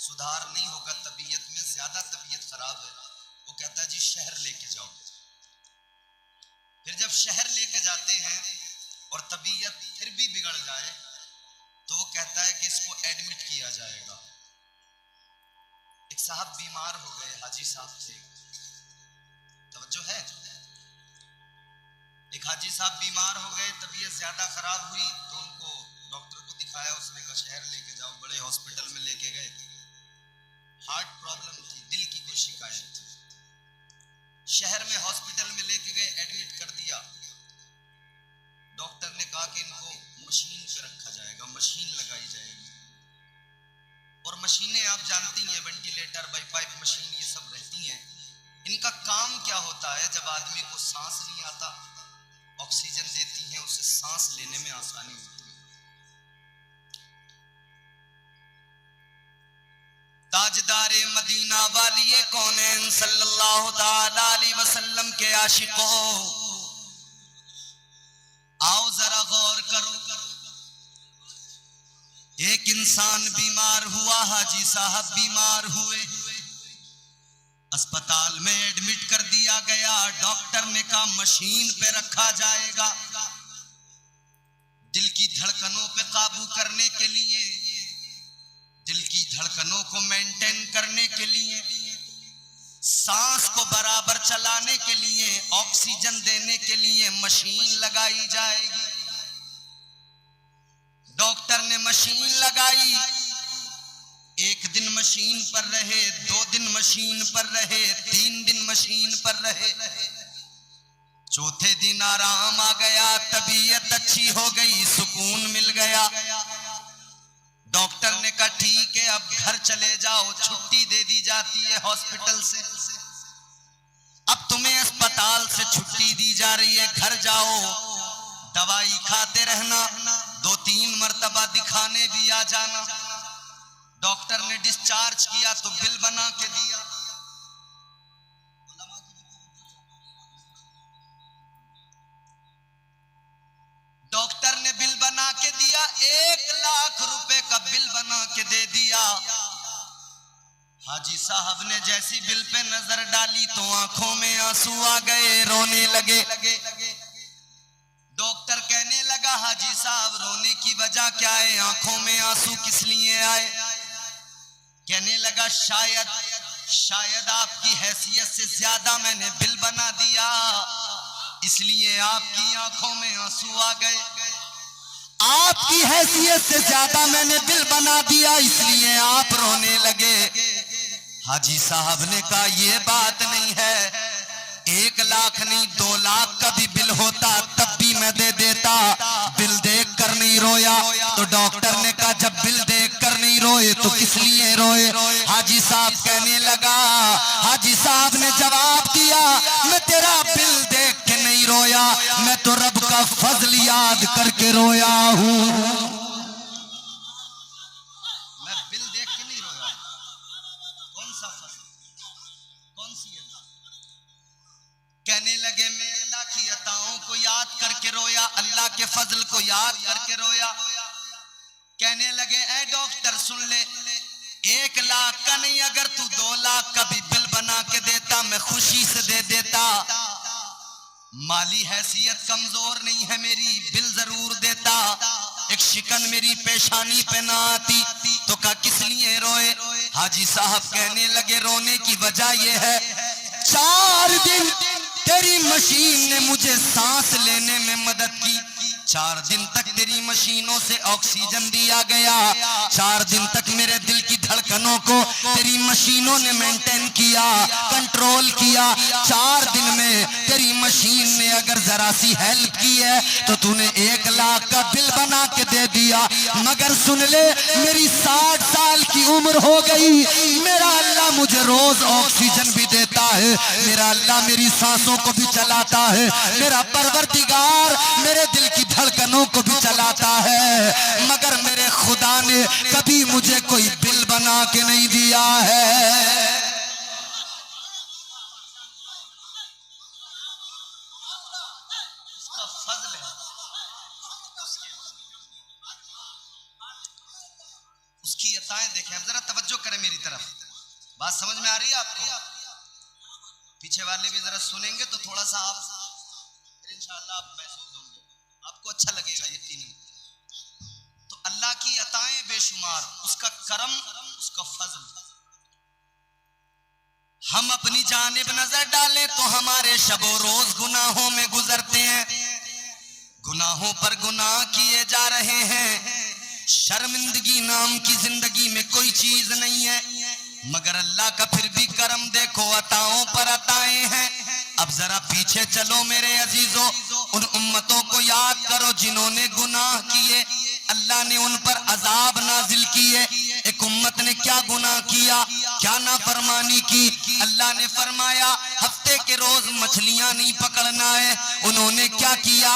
सुधार नहीं होगा तबीयत में, ज्यादा तबीयत खराब है, वो कहता है जी शहर लेके जाओ। फिर जब शहर लेके जाते हैं और तबीयत फिर भी बिगड़ जाए तो वो कहता है कि इसको एडमिट किया जाएगा। एक साहब बीमार हो गए, हाजी साहब थे, तवज्जो है, एक हाजी साहब बीमार हो गए, तबीयत ज्यादा खराब हुई तो उनको डॉक्टर को दिखाया, उसने कहा शहर लेके जाओ, बड़े हॉस्पिटल में लेके गए। हार्ट प्रॉब्लम थी, दिल की कोई शिकायत थी, शहर में हॉस्पिटल में लेके गए, एडमिट कर दिया। डॉक्टर ने कहा कि इनको मशीन पे रखा जाएगा, मशीन लगाई जाएगी। और मशीनें आप जानती हैं, वेंटिलेटर, बाईपाइप मशीन, ये सब रहती हैं। इनका काम क्या होता है, जब आदमी को सांस नहीं आता, ऑक्सीजन देती हैं, उसे सांस लेने में आसानी होती है। ताजदारे मदीना वालिए कौनैन सल्लल्लाहु ताला अलैहि वसल्लम के आशिकों, आओ जरा गौर करो। एक इंसान बीमार हुआ, हाजी साहब बीमार हुए, अस्पताल में एडमिट कर दिया गया। डॉक्टर ने कहा मशीन पे रखा जाएगा। दिल की धड़कनों पे काबू करने के लिए, दिल की धड़कनों को मेंटेन करने के लिए, सांस को बराबर चलाने के लिए, ऑक्सीजन देने के लिए मशीन लगाई जाएगी। डॉक्टर ने मशीन लगाई, एक दिन मशीन पर रहे, 2 दिन मशीन पर रहे, 3 दिन मशीन पर रहे, चौथे दिन आराम आ गया, तबीयत अच्छी हो गई, सुकून मिल गया। डॉक्टर ने कहा ठीक है अब घर चले जाओ, छुट्टी दे दी जाती है हॉस्पिटल से। अब तुम्हें अस्पताल से छुट्टी दी जा रही है, घर जाओ, दवाई खाते रहना, 2-3 मर्तबा दिखाने भी आ जाना। डॉक्टर ने डिस्चार्ज किया तो बिल बना के दिया। डॉक्टर ने बिल बना के दिया, 1 लाख रुपए का बिल बना के दे दिया। हाजी साहब ने जैसी बिल पे नजर डाली तो आंखों में आंसू आ गए, रोने लगे। डॉक्टर कहने लगा हाजी साहब रोने की वजह क्या है, आंखों में आंसू किस लिए आए? कहने लगा शायद आपकी हैसियत से ज्यादा मैंने बिल बना दिया, इसलिए आपकी आंखों में आंसू आ गए। आपकी हैसियत से ज्यादा मैंने बिल बना दिया, इसलिए आप रोने लगे। हाजी साहब ने कहा ये बात नहीं है, 1 लाख नहीं 2 लाख का भी बिल होता तब भी मैं दे देता, बिल देख कर नहीं रोया। तो डॉक्टर ने कहा जब बिल देख कर नहीं रोए तो किस लिए रोए? हाजी साहब कहने लगा, हाजी साहब ने जवाब दिया मैं तेरा बिल देख के नहीं रोया, मैं तो रब का फजल याद करके रोया हूँ। मैं बिल देख के नहीं रोया। कौन सा फजल, कौन सी अता? कहने लगे मैं अल्लाह की अताओं को याद करके रोया, अल्लाह के फजल को याद करके रोया। कहने लगे ए डॉक्टर सुन ले, 1 लाख का नहीं, अगर तू 2 लाख का भी बिल बना के देता मैं खुशी से दे देता, माली हैसियत कमजोर नहीं है मेरी, बिल जरूर देता। एक शिकन मेरी पेशानी पे ना आती। तो कहा किस लिए रोए? हाजी साहब कहने लगे रोने की वजह यह है 4 दिन तेरी मशीन ने मुझे सांस लेने में मदद की, 4 दिन तक तेरी मशीनों से ऑक्सीजन दिया गया, 4 दिन तक मेरे दिल की धड़कनों को तेरी मशीनों ने मेंटेन किया, कंट्रोल किया। 4 दिन में तेरी मशीन ने अगर जरा सी हेल्प की है तो तूने 1 लाख का बिल बना के दे दिया। मगर सुन ले मेरी 60 साल की उम्र हो गई, मेरा अल्लाह मुझे रोज ऑक्सीजन भी देता है, मेरा अल्लाह मेरी सांसों को भी चलाता है, मेरा परवरदिगार मेरे दिल की धड़कनों को भी चलाता है, मगर मेरे खुदा ने कभी मुझे कोई बिल बना के नहीं दिया है। उसका फजल है, उसकी अताएं देखें। अब जरा तवज्जो करें मेरी तरफ, बात समझ में आ रही है आपको? पीछे वाले भी जरा सुनेंगे तो थोड़ा सा आप इंशाअल्लाह आप महसूस होंगे, आपको अच्छा लगेगा यकीनन। तो अल्लाह की अताएं बेशुमार, उसका करम, उसका फजल। हम अपनी जानिब नजर डालें तो हमारे शबो रोज गुनाहों में गुजरते हैं, गुनाहों पर गुनाह किए जा रहे हैं। शर्मिंदगी नाम की जिंदगी में कोई चीज नहीं है, मगर अल्लाह का फिर भी करम देखो, अताओं पर अताएं हैं। अब जरा पीछे चलो मेरे अजीजों, उन उम्मतों को याद करो जिन्होंने गुनाह किए, अल्लाह ने उन पर अजाब नाजिल किए। एक उम्मत ने क्या गुनाह किया, क्या नाफरमानी की? अल्लाह ने फरमाया हफ्ते के रोज मछलियां नहीं पकड़ना है। उन्होंने क्या किया?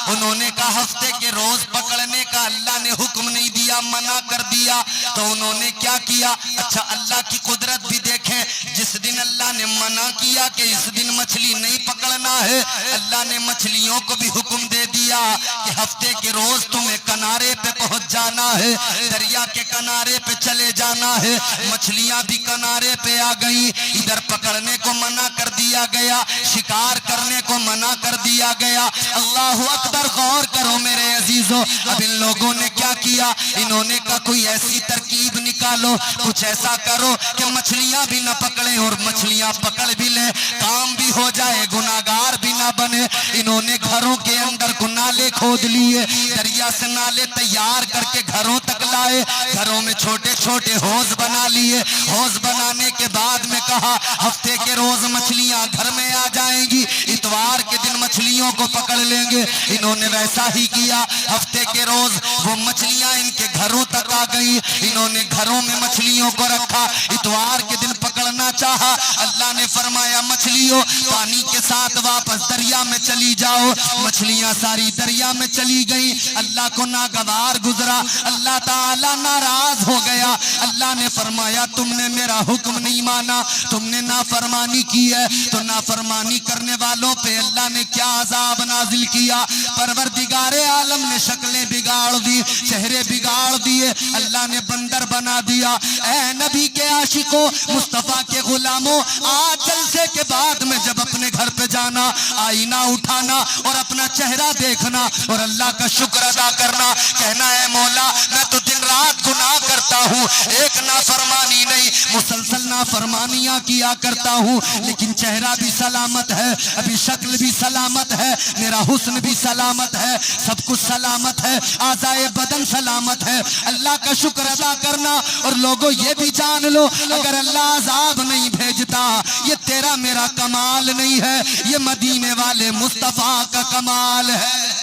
उन्होंने कहा हफ्ते के रोज पकड़ने का अल्लाह ने हुक्म नहीं दिया, मना कर दिया। तो उन्होंने क्या किया? अच्छा, अल्लाह की कुदरत भी देखें, जिस दिन अल्लाह ने मना किया कि इस दिन मछली नहीं पकड़ना है, अल्लाह ने मछलियों को भी हुक्म दे दिया कि हफ्ते के रोज तुम्हें किनारे पे पहुंच जाना है, दरिया के किनारे पे चले जाना है। मछलियां भी किनारे पे आ गई, इधर पकड़ने को मना कर दिया गया, शिकार करने को मना कर दिया गया। अल्लाह अकबर, गौर करो मेरे अजीजों, अब इन लोगों ने क्या किया? इन्होंने कहा कोई ऐसी तरकीब निकालो, कुछ ऐसा करो कि मछलियां भी न पकड़े और मछलियां पकड़ भी ले, काम भी हो जाए, गुनाहगार भी ना बने। इन्होंने घरों के अंदर को नाले खोद लिए, दरिया से नाले तैयार करके घरों तक लाए, घरों में छोटे छोटे हौज बना लिए। हौज बनाने के बाद में कहा हफ्ते के रोज मछलियां घर में आ जाएंगी, इतवार के दिन मछलियों को पकड़ लेंगे। इन्होंने वैसा ही किया, हफ्ते के रोज वो मछलियां इनके घरों तक आ गई, इन्होंने घरों में मछलियों को रखा। इतवार के दिन पकड़ना चाहा, अल्लाह ने फरमाया मछलियों पानी के साथ वापस दरिया में चली जाओ। मछलियां सारी दरिया में चली गई। अल्लाह को नागवार गुजरा, अल्लाह ताला नाराज हो गया। अल्लाह ने फरमाया तुमने मेरा हुक्म नहीं माना, तुमने नाफरमानी की है। तो नाफरमानी करने वालों पे अल्लाह ने क्या अजाब नाजिल किया? परवरदिगारे आलम ने शक्लें बिगाड़ दी, चेहरे बिगाड़ दिए, अल्लाह ने बंदर बना दिया। ऐ नबी के आशिकों, मुस्तफा के गुलामों, आज जलसे के बाद में जब अपने घर पे जाना, आईना उठाना और अपना चेहरा देखना और अल्लाह का शुक्र अदा करना, कहना है मौला मैं तो दिन रात गुनाह करता हूँ, एक नाफरमानी नहीं, मुसलसल नाफरमानियां किया करता हूँ, लेकिन चेहरा भी सलामत है, अभी शक्ल भी सलामत है, मेरा हुस्न भी सलामत है, सब कुछ सलामत है, आज़ाए बदन सलामत है। अल्लाह का शुक्र अदा करना। और लोगों ये भी जान लो, अगर अल्लाह अजाब नहीं भेजता, ये तेरा मेरा कमाल नहीं है, ये मदीने वाले मुस्तफा का कमाल है।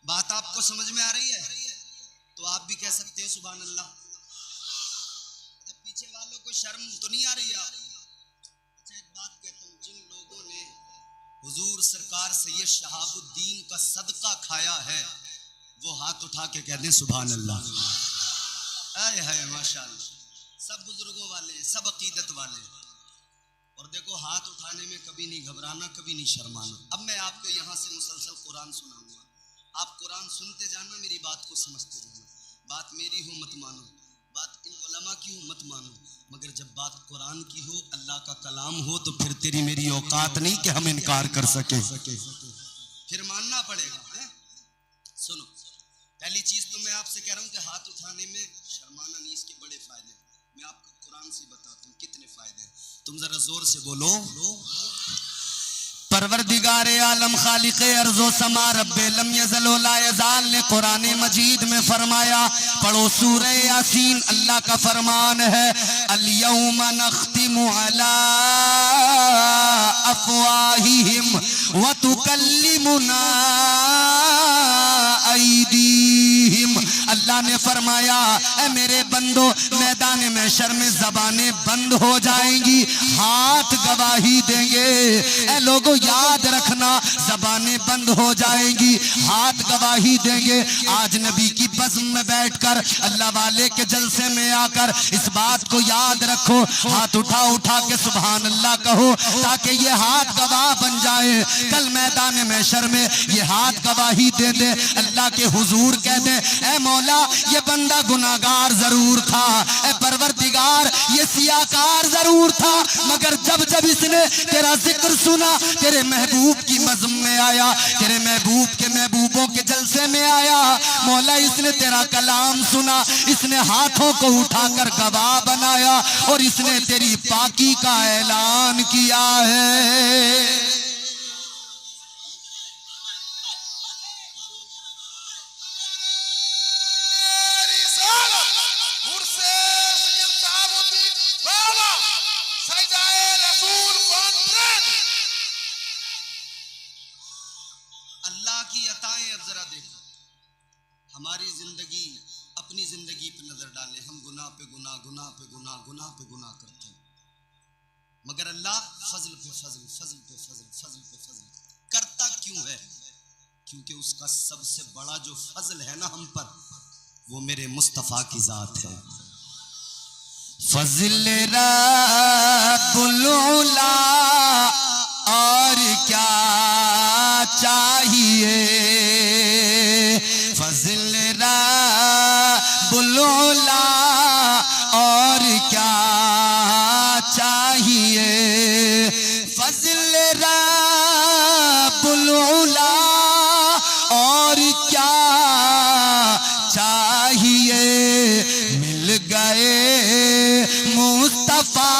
बात आपको समझ में आ रही है तो आप भी कह सकते हैं सुभान अल्लाह। पीछे वालों को शर्म तो नहीं आ रही है? अच्छा एक बात कहता हूँ, जिन लोगों ने हुजूर सरकार सैयद शहाबुद्दीन का सदका खाया है वो हाथ उठा के कह दें सुभान अल्लाह। आए हाय माशाअल्लाह, सब बुजुर्गों वाले, सब अकीदत वाले। और देखो हाथ उठाने में कभी नहीं घबराना, कभी नहीं शर्माना। अब मैं आपको यहाँ से मुसलसल कुरान सुनाऊंगा, आप कुरान सुनते जाना, मेरी बात को समझते जाना। बात मेरी हो मत मानो, बात इन उलमा की हो मत मानो, मगर जब बात कुरान की हो, अल्लाह का कलाम हो, तो फिर तेरी मेरी औकात नहीं कि हम इनकार कर सके, फिर मानना पड़ेगा है? सुनो, पहली चीज तो मैं आपसे कह रहा हूँ कि हाथ उठाने में शर्माना नहीं, इसके बड़े फायदे। मैं आपको कुरान से बताता हूँ कितने फायदे। तुम जरा जोर से बोलो। परवरदिगारे आलम खालिक़े अर्ज़ो समा रब्बे लम यज़ल व ला यज़ाल ने कुरान मजीद में फरमाया, पढ़ो सूरह यासीन, अल्लाह का फरमान है अल यौमा नख्तिमु अला अफ़वाहिहिम व तुकल्लिमुना ऐदीहिम। अल्लाह ने फरमाया ए मेरे बंदो, मैदान महशर में जबानें बंद हो जाएंगी, हाथ गवाही देंगे। ए लोगों याद रखना, जबानें बंद हो जाएंगी, हाथ गवाही देंगे। आज नबी की बज़्म में बैठकर, अल्लाह वाले के जलसे में आकर इस बात को याद रखो, हाथ उठा उठा के सुभान अल्लाह कहो, ताकि ये हाथ गवाह बन जाए। कल मैदान महशर में ये हाथ गवाही दे दे, अल्लाह के हुजूर कह दे, ए मौला ये बंदा गुनाहगार जरूर था, ए परवरदिगार ये सियाकार जरूर था, मगर जब जब इसने तेरा जिक्र सुना, तेरे महबूब की मज़्म में आया, तेरे महबूब के महबूबों के जलसे में आया, मौला इसने तेरा कलाम सुना, इसने हाथों को उठाकर गवाह बनाया और इसने तेरी पाकी का ऐलान किया है। अल्लाह की अताएं अब जरा देखो, हमारी जिंदगी, अपनी जिंदगी पे नजर डालें, हम गुनाह पे गुनाह, गुनाह पे गुनाह, गुनाह पे गुनाह करते हैं, मगर अल्लाह फजल पे फजल, फजल पे फजल, फजल पे फजल करता क्यों है? क्योंकि उसका सबसे बड़ा जो फजल है ना हम पर, वो मेरे मुस्तफा की जात है। फजल रब्बुल उला और क्या चाहिए, फजल रब्बुल उला और क्या चाहिए, फजल रब्बुल उला और क्या चाहिए, मिल गए मुस्तफा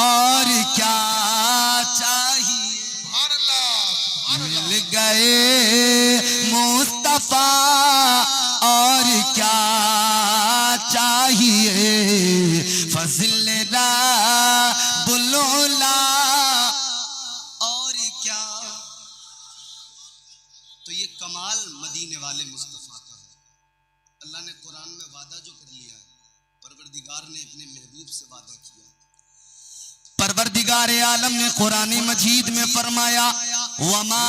और क्या चाहिए, मिल गए मुस्तफा और क्या चाहिए, फजल रब्बुल उला और क्या। तो ये कमाल मदीने वाले मुस्तफा का है। अल्लाह ने कुरान में वादा जो कर लिया है, परवरदिगार ने अपने महबूब से वादा किया। परवरदिगार आलम ने कुरान मजीद में फरमाया, वमा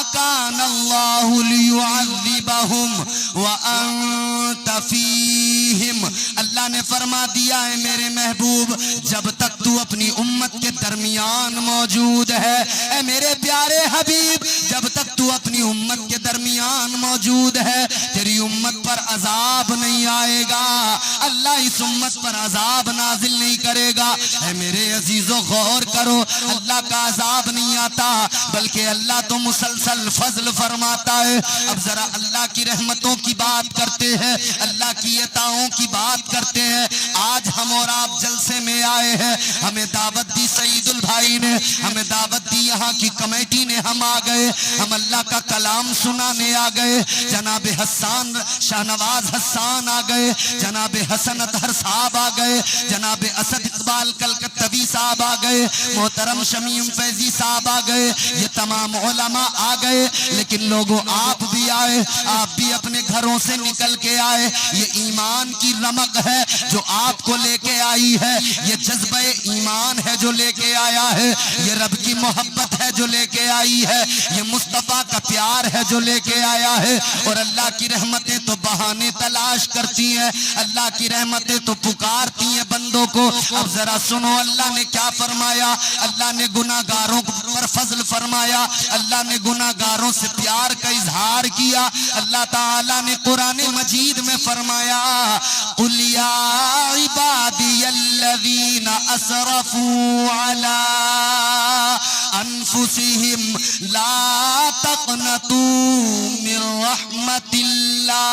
कान अल्लाहु लियुअज़्ज़िबहुम व अंत फीहिम। अल्लाह ने फरमा दिया है मेरे महबूब, जब तक तू अपनी उम्मत के दरमियान मौजूद है, ए मेरे प्यारे हबीब, जब तक तू अपनी उम्मत के दरमियान मौजूद है, तेरी उम्मत पर अजाब नहीं आएगा, अल्लाह इस उम्मत पर अजाब नाजिल नहीं करेगा। ए मेरे अजीजों गौर करो, अल्लाह का अजाब नहीं आता, बल्कि अल्लाह तो मुसलसल फजल फरमाता है। अब जरा अल्लाह की रहमतों की बात करते हैं, अल्लाह की अताओं की बात करते हैं। आज हम और आप जलसे में आए हैं, हमें दावत दी सईदुल भाई ने, हमें दावत दी यहाँ की कमेटी ने, हम आ गए, हम अल्लाह का कलाम सुनाने आ गए। जनाब हसन शाहनवाज हसन आ गए, जनाब हसन अतहर साहब आ गए, जनाब असद इकबाल कलकत्तवी साहब आ गए, मोहतरम शमीम फैजी साहब आ गए, ये तमाम उलमा आ गए। लेकिन लोगों आप भी आए, आप भी अपने घरों से निकल के आए। ये ईमान की रमक है जो आपको लेके आई है, ये जज्बे ईमान है जो लेके आया है, ये रब की मोहब्बत है जो लेके आई है, ये मुस्तफा का प्यार है जो लेके आया है। और अल्लाह की रहमतें तो बहाने तलाश करती हैं, अल्लाह की रहमतें तो पुकारती हैं बंदों को। अब जरा सुनो अल्लाह ने क्या फरमाया, अल्लाह ने गुनाहगारों पर फजल फरमाया, अल्लाह ने गुनाहगारों से प्यार का इजहार किया। अल्लाह ताला ने कुरान मजीद में फरमाया, कुल या इबादियल्लज़ीना असरफू अला अनफुसिहिम ला तक़नतू मिन रहमतिल्लाह।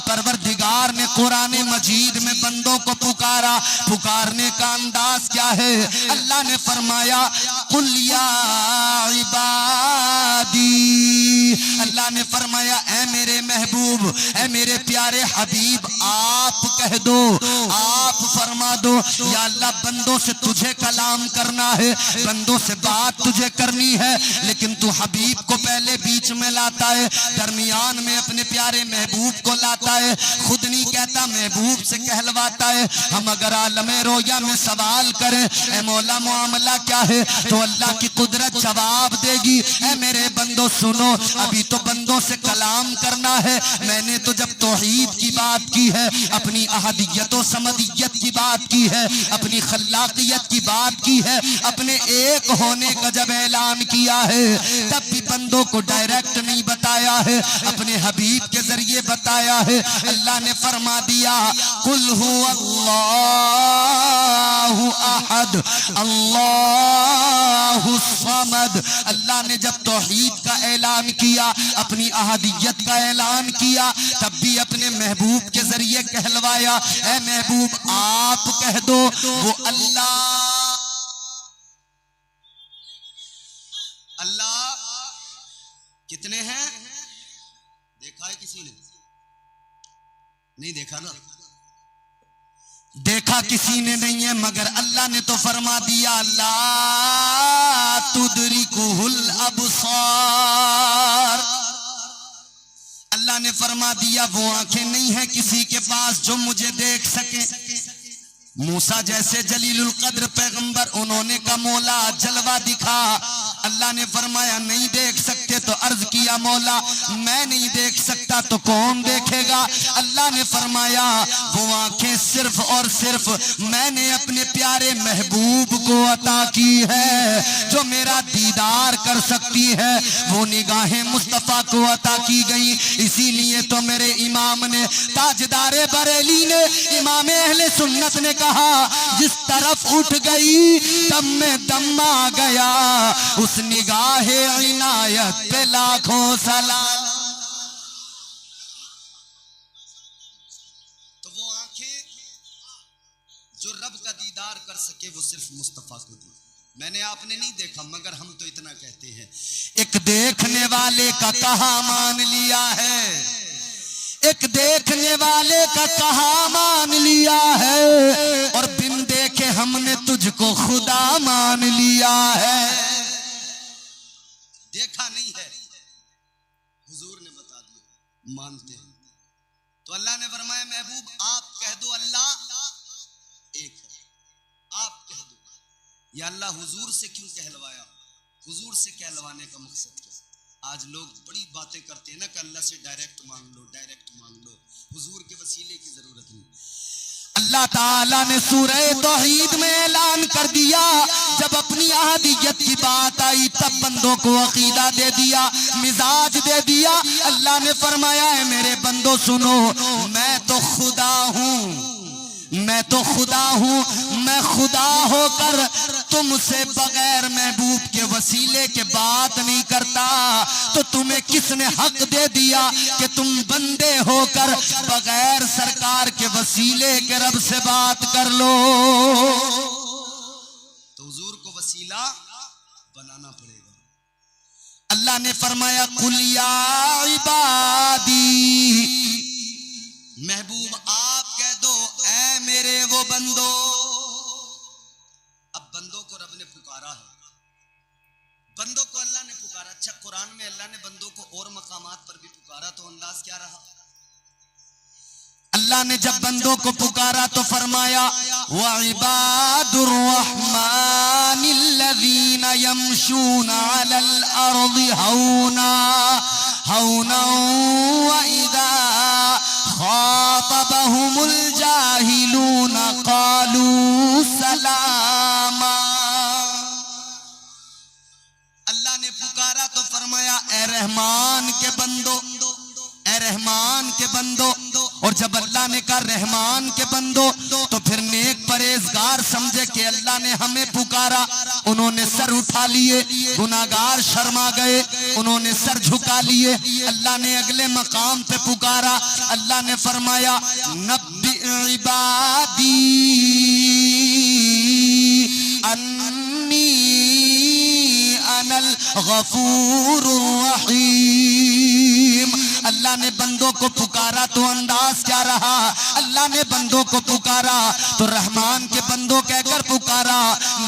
परवरदिगार ने ने कुरान मजीद में बंदों को पुकारा, पुकारने का अंदाज क्या है? अल्लाह ने फरमाया कुल या इबादी, अल्लाह ने फरमाया ऐ मेरे महबूब, ऐ मेरे प्यारे हबीब, आप कह दो, आप फरमा दो, या अल्लाह बंदों से तुझे कलाम करना है, बंदों से बात तुझे करनी है, लेकिन तू हबीब को पहले बीच में लाता है, दरमियान में अपने प्यारे महबूब को लाता है, खुद नहीं कहता, महबूब से कहलवाता है। हम अगर आलमे रोया में सवाल करें ऐ मौला मामला क्या है, तो अल्लाह की कुदरत जवाब देगी ऐ मेरे बंदो सुनो, अभी तो बंदों से कलाम करना है, मैंने तो जब तौहीद की बात की है, अपनी अहदियत और समदियत की बात की है, अपनी खल्लाकियत की बात की है, अपने एक होने का जब ऐलान किया है, तब भी बंदों को डायरेक्ट नहीं बताया है, अपने हबीब के जरिए बताया है। अल्लाह ने फरमा दिया कुल हुवल्लाहु अहद अल्लाहु समद। अल्लाह ने जब तौहीद का ऐलान किया, अपनी अहदियत का ऐलान किया, तब भी अपने महबूब के जरिए कहलवाया ऐ महबूब आप कह दो, वो अल्लाह कितने हैं? देखा है किसी ने? नहीं देखा ना, देखा किसी ने नहीं है, मगर अल्लाह ने तो फरमा दिया ला तुदरिकुहुल अबसार। अल्लाह ने फरमा दिया वो आंखें नहीं है किसी के पास जो मुझे देख सके। मूसा जैसे जलीलुल कद्र पैगंबर, उन्होंने का मौला जलवा दिखा, अल्लाह ने फरमाया नहीं देख सकते, तो अर्ज किया मौला मैं नहीं देख सकता तो कौन देखेगा? अल्लाह ने फरमाया वो आंखें सिर्फ और सिर्फ मैंने अपने प्यारे महबूब को अता की है, जो मेरा दीदार कर सकती है, वो निगाहें मुस्तफा को अता की गई। इसीलिए तो मेरे इमाम ने, ताजदारे बरेली ने, इमाम अहले सुन्नत ने कहा जिस तरफ उठ गई तब में दम आ गया, उस निगाहे इनायत पे लाखों सलाम। तो वो आंखें जो रब का दीदार कर सके वो सिर्फ मुस्तफा को दी। मैंने आपने नहीं देखा, मगर हम तो इतना कहते हैं एक देखने वाले का कहा मान लिया है, एक देखने वाले का कहा मान लिया है, और बिन देखे हमने तुझको खुदा मान लिया है। देखा नहीं है, हुजूर ने बता दिया, मानते हैं। तो अल्लाह ने फरमाया महबूब आप कह दो अल्लाह एक है, आप कह दो। या अल्लाह हुजूर से क्यों कहलवाया? हुजूर से कहलवाने का मकसद क्या? आज लोग बड़ी बातें करते हैं ना कि अल्लाह से डायरेक्ट मांग लो, डायरेक्ट मांग लो, हुजूर के वसीले की जरूरत नहीं। अल्लाह ताला ने सूरह तौहीद में ऐलान कर दिया, जब अपनी अहदियत की बात आई तब बंदों को अकीदा दे दिया, मिजाज दे दिया। अल्लाह ने फरमाया है मेरे बंदो सुनो, मैं तो खुदा हूँ, मैं तो खुदा हूँ, मैं खुदा होकर तुमसे बगैर महबूब के वसीले के बात नहीं करता, तो तुम्हें किसने हक दे दिया कि तुम बंदे होकर बगैर सरकार के वसीले के रब से बात कर लो? तो हुजूर को वसीला बनाना पड़ेगा। अल्लाह ने फरमाया कुल या इबादी, महबूब आप कह दो ऐ मेरे वो बंदो। अब बंदों को रब ने पुकारा है, बंदों को अल्लाह ने पुकारा। अच्छा कुरान में अल्लाह ने बंदों को और मकामात पर भी पुकारा, तो अंदाज क्या रहा? अल्लाह ने जब बंदों को पुकारा तो फरमाया व इबादुर रहमानिल्लज़ीना यमशूना अलल अर्दि हौना हौना व इज़ा खातबहुमुल जाहिलूना क़ालू सलामा। अल्लाह ने पुकारा तो फरमाया ए रहमान के बंदो, ए रहमान के बंदो। और जब अल्लाह ने कहा रहमान के बंदो तो फिर नेक परहेजगार समझे कि अल्लाह ने हमें पुकारा, उन्होंने सर उठा लिए। गुनाहगार शर्मा गए, उन्होंने सर झुका लिए। अल्लाह ने अगले मकाम पे पुकारा। अल्लाह ने फरमाया नब्बी इबादी अन्नी अनल गफूरुर रहीम। अल्लाह ने बंदों को पुकारा तो अंदाज क्या रहा? अल्लाह ने बंदों को पुकारा तो रहमान के बंदों कहकर पुकारा।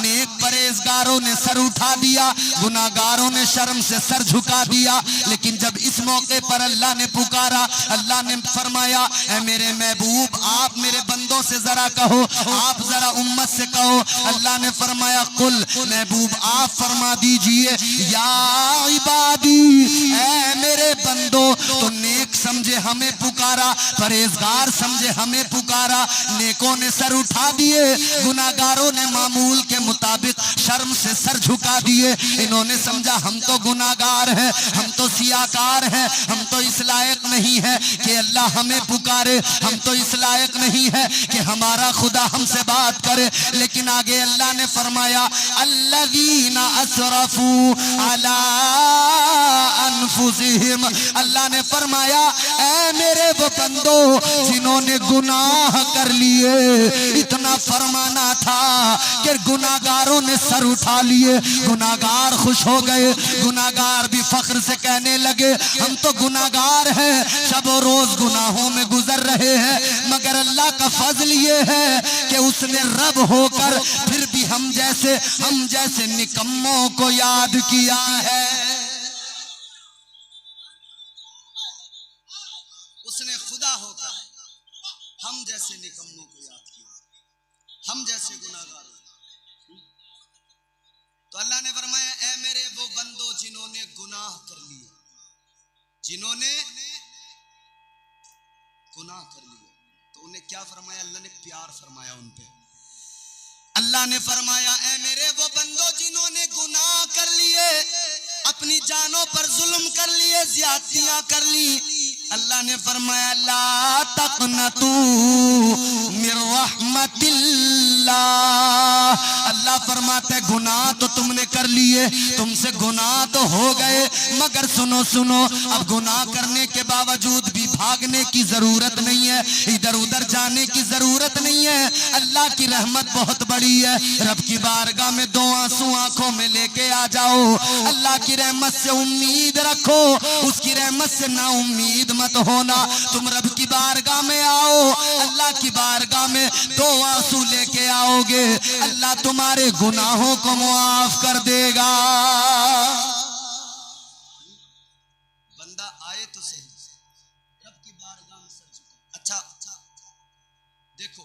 नेक परहेजगारों ने सर उठा दिया, गुनाहगारों ने शर्म से सर झुका दिया। लेकिन जब इस मौके पर अल्लाह ने पुकारा, अल्लाह ने फरमाया ऐ मेरे महबूब आप मेरे बंदों से जरा कहो, आप जरा उम्मत से कहो। अल्लाह ने फरमाया कुल महबूब आप फरमा दीजिए या इबादी, ऐ मेरे बंदो। तो नेक समझे हमें पुकारा, परहेजगार समझे हमें पुकारा। नेकों ने सर उठा दिए, गुनाहगारों ने मामूल के मुताबिक शर्म से सर झुका दिए। इन्होंने समझा हम तो गुनाहगार हैं, हम तो सियाकार हैं, हम तो इस लायक नहीं है कि अल्लाह हमें पुकारे, हम तो इस लायक नहीं है कि हमारा खुदा हमसे बात करे। लेकिन आगे अल्लाह ने फरमाया अल्लज़ीना असरफू अला अनफुसिहिम। अल्लाह ने फरमाया ऐ मेरे वो बंदो जिन्होंने गुनाह कर लिए। इतना फरमाना था कि गुनाहगारों ने सर उठा लिए, गुनाहगार खुश हो गए। गुनाहगार भी फख्र से कहने लगे हम तो गुनाहगार हैं, शब रोज गुनाहों में गुजर रहे हैं, मगर अल्लाह का फजल ये है कि उसने रब होकर फिर भी हम जैसे निकम्मों को याद किया है। उसने खुदा होकर हम जैसे निकम्मों को याद किया, हम जैसे गुनाहगार। तो अल्लाह ने फरमाया ऐ मेरे वो बंदो जिन्होंने गुनाह कर लिए, जिन्होंने गुनाह कर लिए। तो उन्हें क्या फरमाया? अल्लाह ने प्यार फरमाया उन पे। अल्लाह ने फरमाया ऐ मेरे वो बंदो जिन्होंने गुनाह कर लिए, अपनी जानों पर जुल्म कर लिए, ज्यादतियां कर ली। अल्लाह ने फरमाया ला तक़नतू मिर रहमतिल्लाह। अल्लाह फरमाते गुनाह तो तुमने कर लिए, तुमसे गुनाह तो हो गए, मगर सुनो सुनो अब गुनाह करने के बावजूद भी भागने की जरूरत नहीं है, इधर उधर जाने की जरूरत नहीं है। अल्लाह की रहमत बहुत बड़ी है। रब की बारगाह में दो आंसू आंखों में लेके आ जाओ। अल्लाह की रहमत से उम्मीद रखो, उसकी रहमत से ना उम्मीद मत होना। तुम रब की बारगाह में आओ, अल्लाह की बारगाह में दो आंसू लेके आओगे, अल्लाह तुम्हारे गुनाहों को मुआफ कर देगा। बंदा आए तो सही रब की बारगाह में सर झुका। अच्छा देखो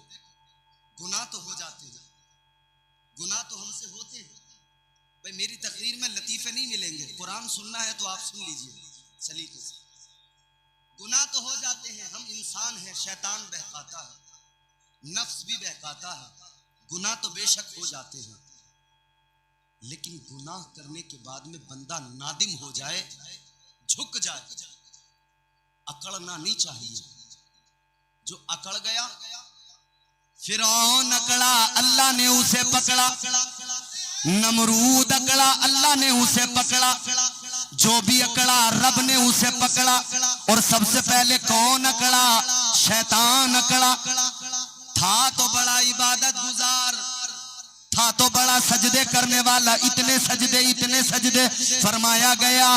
गुनाह तो हो जाते हैं, गुनाह तो हमसे होते हैं। भाई मेरी तकरीर में लतीफे नहीं मिलेंगे, कुरान सुनना है तो आप सुन लीजिए सलीके से। गुनाह तो हो जाते हैं, हम इंसान हैं, शैतान बहकाता है, नफ्स भी बहकाता है। गुनाह तो बेशक हो जाते हैं, लेकिन गुनाह करने के बाद में बंदा नादिम हो जाए, झुक जाए, अकड़ना नहीं चाहिए। जो अकड़ गया, फिरौन अकड़ा, अल्लाह ने उसे पकड़ा। नमरूद अकड़ा, अल्लाह ने उसे पकड़ा। जो भी अकड़ा रब ने उसे पकड़ा। और सबसे पहले कौन अकड़ा? शैतान अकड़ा। था तो बड़ा इबादत गुजार, था तो बड़ा सजदे करने वाला, इतने सजदे फरमाया गया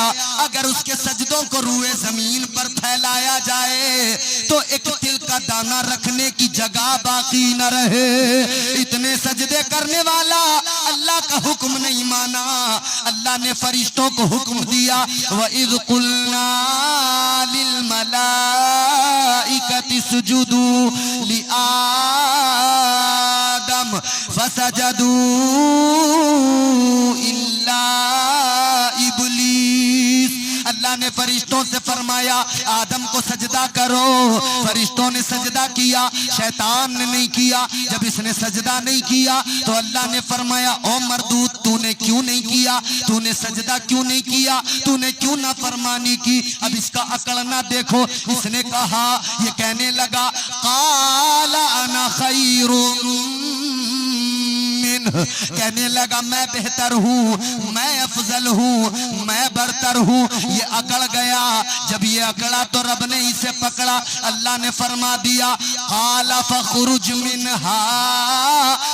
अगर उसके सजदों को रूए जमीन पर फैलाया जाए तो एक तिल का दाना रखने की जगह बाकी न रहे। इतने सजदे करने वाला अल्लाह का हुक्म नहीं माना। अल्लाह ने फरिश्तों को हुक्म दिया व इज़ कुल्ना लिल मलाइकति सुजुदू लि आदम फसजदू इल्ला इब्लीस। अल्लाह ने फरिश्तों से फरमाया आदम को सजदा करो, फरिश्तों ने सजदा किया, शैतान ने नहीं किया। जब इसने सजदा नहीं किया तो अल्लाह ने फरमाया ओ मरदूद तूने क्यों नहीं किया, तूने सजदा क्यों नहीं किया, तूने क्यों ना फरमानी की। अब इसका अकड़ना देखो, इसने कहा, ये कहने लगा काला अना खैरुम बेहतरीन। कहने लगा मैं बेहतर हूँ, मैं अफजल हूँ, मैं बरतर हूँ। ये अकड़ गया। जब ये अकड़ा तो रब ने इसे पकड़ा। अल्लाह ने फरमा दिया क़ाल फ़ख़्रुज मिन्हा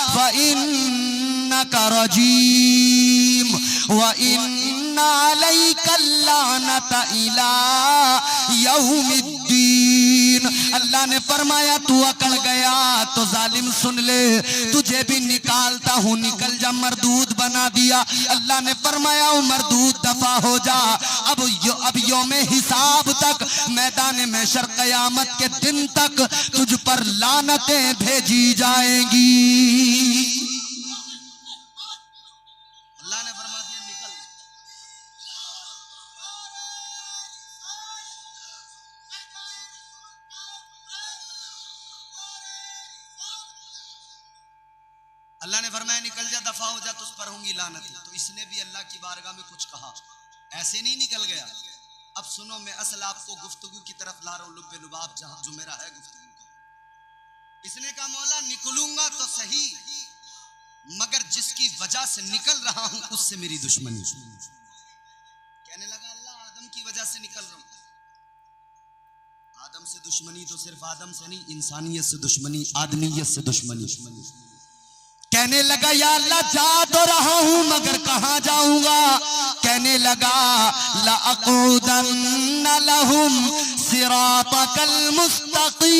फ़इन्नका रजीम व इन्ना अलैका लानता इला यौमिद्दीन। अल्लाह ने फरमाया तू अकड़ गया तो जालिम सुन ले, तुझे भी निकालता हूँ, निकल जा। मरदूद बना दिया। अल्लाह ने फरमाया ओ मरदूद दफा हो जा। अब यौमे हिसाब तक, मैदान महशर कयामत के दिन तक तुझ पर लानतें भेजी जाएंगी। अल्लाह ने फरमा दिया निकल। अल्लाह ने फरमाया निकल जा, दफा हो जा, तुझ पर होंगी लानत। तो इसने भी अल्लाह की बारगाह में कुछ कहा, ऐसे नहीं निकल गया। अब सुनो, मैं असल आपको गुफ्तगू की तरफ ला रहा हूं, लुब्बे लुबाब जहां जो मेरा है गुफ्तगू का। इसने कहा मौला निकलूंगा तो सही, मगर जिसकी वजह से निकल रहा हूं उससे मेरी दुश्मनी। कहने लगा अल्लाह आदम की वजह से निकल रहा हूं। आदम से दुश्मनी तो सिर्फ आदम से नहीं, इंसानियत से दुश्मनी, आदमियत से दुश्मनी। कहने लगा या अल्लाह जा तो रहा हूं मगर कहां जाऊंगा। कहने लगा लअक़उदन्न लहुम सिरातकल मुस्तक़ीम।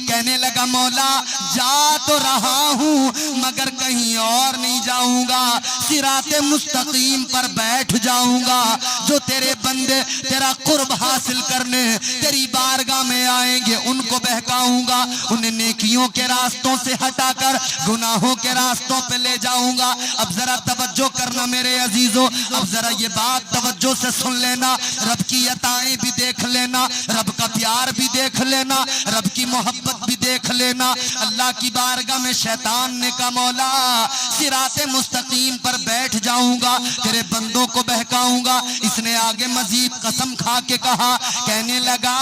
कहने लगा मौला जा तो रहा हूं मगर कहीं और नहीं जाऊंगा, सिराते मुस्तकीम पर बैठ जाऊंगा। जो तेरे बंदे तेरा कुर्ब हासिल करने तेरी बारगाह में आएंगे उनको बहकाऊंगा, उन्हें नेकियों के रास्तों से हटाकर गुनाहों के रास्तों पे ले जाऊंगा। अब जरा तवज्जो करना मेरे अजीजों, अब जरा ये बात तवज्जो से सुन लेना। रब की अताएं भी देख लेना, रब का प्यार भी देख लेना, रब की मोहब्बत भी देख लेना। अल्लाह की बारगाह में शैतान ने कहा मौला सिराते मुस्तकीम पर बैठ जाऊंगा, तेरे बंदों को बहकाऊंगा। इसने आगे मजीद कसम खा के कहा, कहने लगा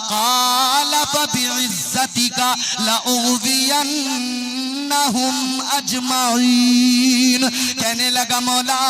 क़ाल फ़बिइज़्ज़तिका लअग़वियन्नहुम अजमईन। कहने लगा मौला